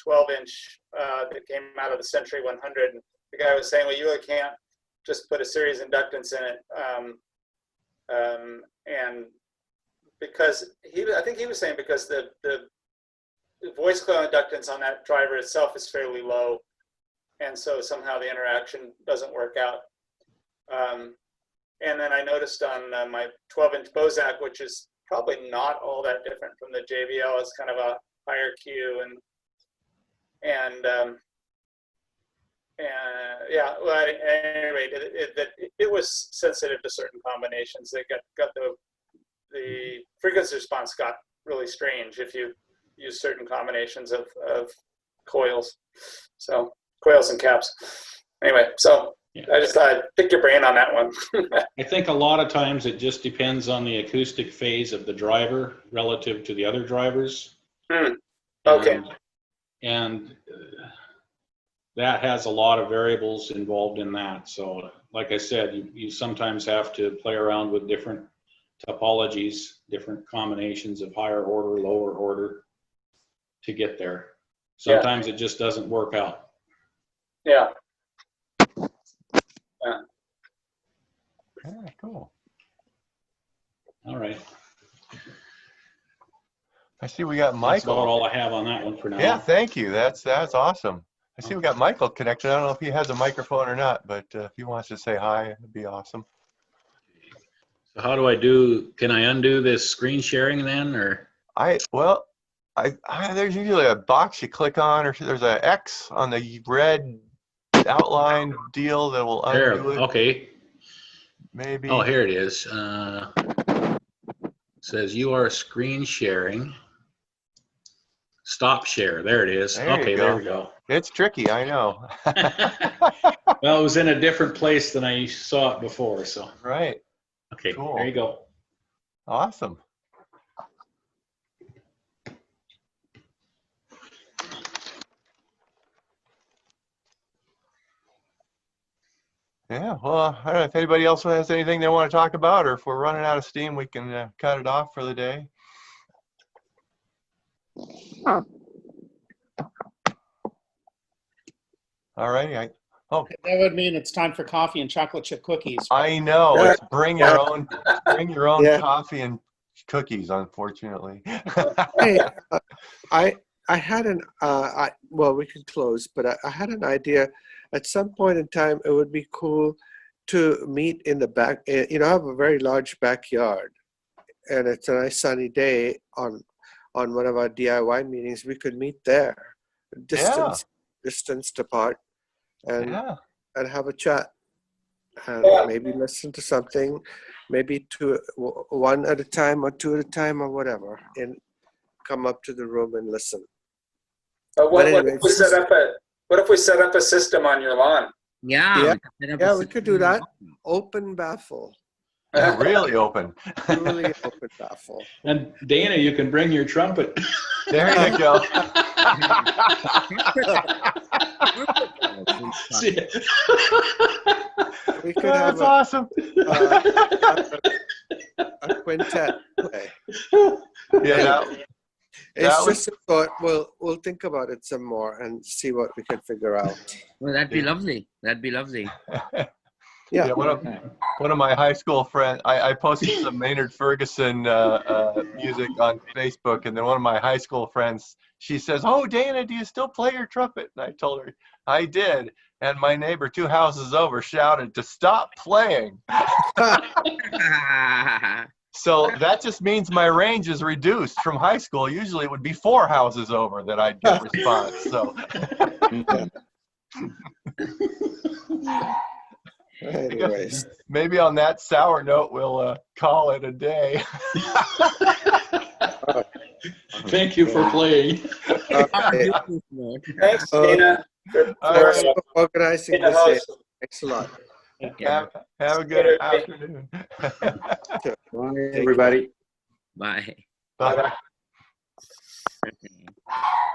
12-inch that came out of the Century 100. And the guy was saying, well, you really can't just put a series inductance in it, and because I think he was saying because the voice coil inductance on that driver itself is fairly low, and so somehow the interaction doesn't work out. And then I noticed on my 12-inch Bozak, which is probably not all that different from the JBL, it's kind of a higher Q, and yeah. Well, at any rate, it was sensitive to certain combinations. That got the frequency response got really strange if you use certain combinations of coils. So coils and caps. Anyway, so yeah. I just thought I'd pick your brain on that one. I think a lot of times it just depends on the acoustic phase of the driver relative to the other drivers. Okay. And that has a lot of variables involved in that. So like I said, you sometimes have to play around with different topologies, different combinations of higher order, lower order to get there. Sometimes it just doesn't work out. Yeah. Yeah, cool. All right. I see we got Michael. That's about all I have on that one for now. Yeah, thank you. That's awesome. I see we got Michael connected. I don't know if he has a microphone or not, but if he wants to say hi, it'd be awesome. So how do I do? Can I undo this screen sharing then, or? There's usually a box you click on, or there's an X on the red outline deal that will undo it. Okay. Maybe. Oh, here it is. It says you are screen sharing. Stop share. There it is. Okay, there we go. It's tricky, I know. Well, it was in a different place than I saw it before, so. Right. Okay, cool. There you go. Awesome. Yeah, well, I don't know if anybody else has anything they want to talk about, or if we're running out of steam, we can cut it off for the day. All righty. That would mean it's time for coffee and chocolate chip cookies. I know. Yeah. It's bring your own Yeah. coffee and cookies, unfortunately. Hey, I had an well, we can close, but I had an idea. At some point in time, it would be cool to meet in the back. You know, I have a very large backyard, and it's a nice sunny day on one of our DIY meetings. We could meet there, distanced apart, and have a chat, and maybe listen to something, maybe one at a time or two at a time or whatever, and come up to the room and listen. What if we set up a system on your lawn? Yeah. We could do that. Open baffle. Really open. Really open baffle. And Dana, you can bring your trumpet. There you go. We could have awesome. A quintet play. Yeah. It's just a thought. We'll think about it some more and see what we can figure out. Well, that'd be lovely. That'd be lovely. Yeah, one of my high school friends, I posted some Maynard Ferguson music on Facebook, and then one of my high school friends, she says, "Oh, Dana, do you still play your trumpet?" And I told her I did, and my neighbor 2 houses over shouted to stop playing. So that just means my range is reduced from high school. Usually it would be 4 houses over that I'd get response. So. Anyways. Maybe on that sour note, we'll call it a day. Thank you for playing. Thanks, Dana, for organizing this. Thanks a lot. Have a good afternoon. Bye, everybody. Bye. Bye. Bye-bye.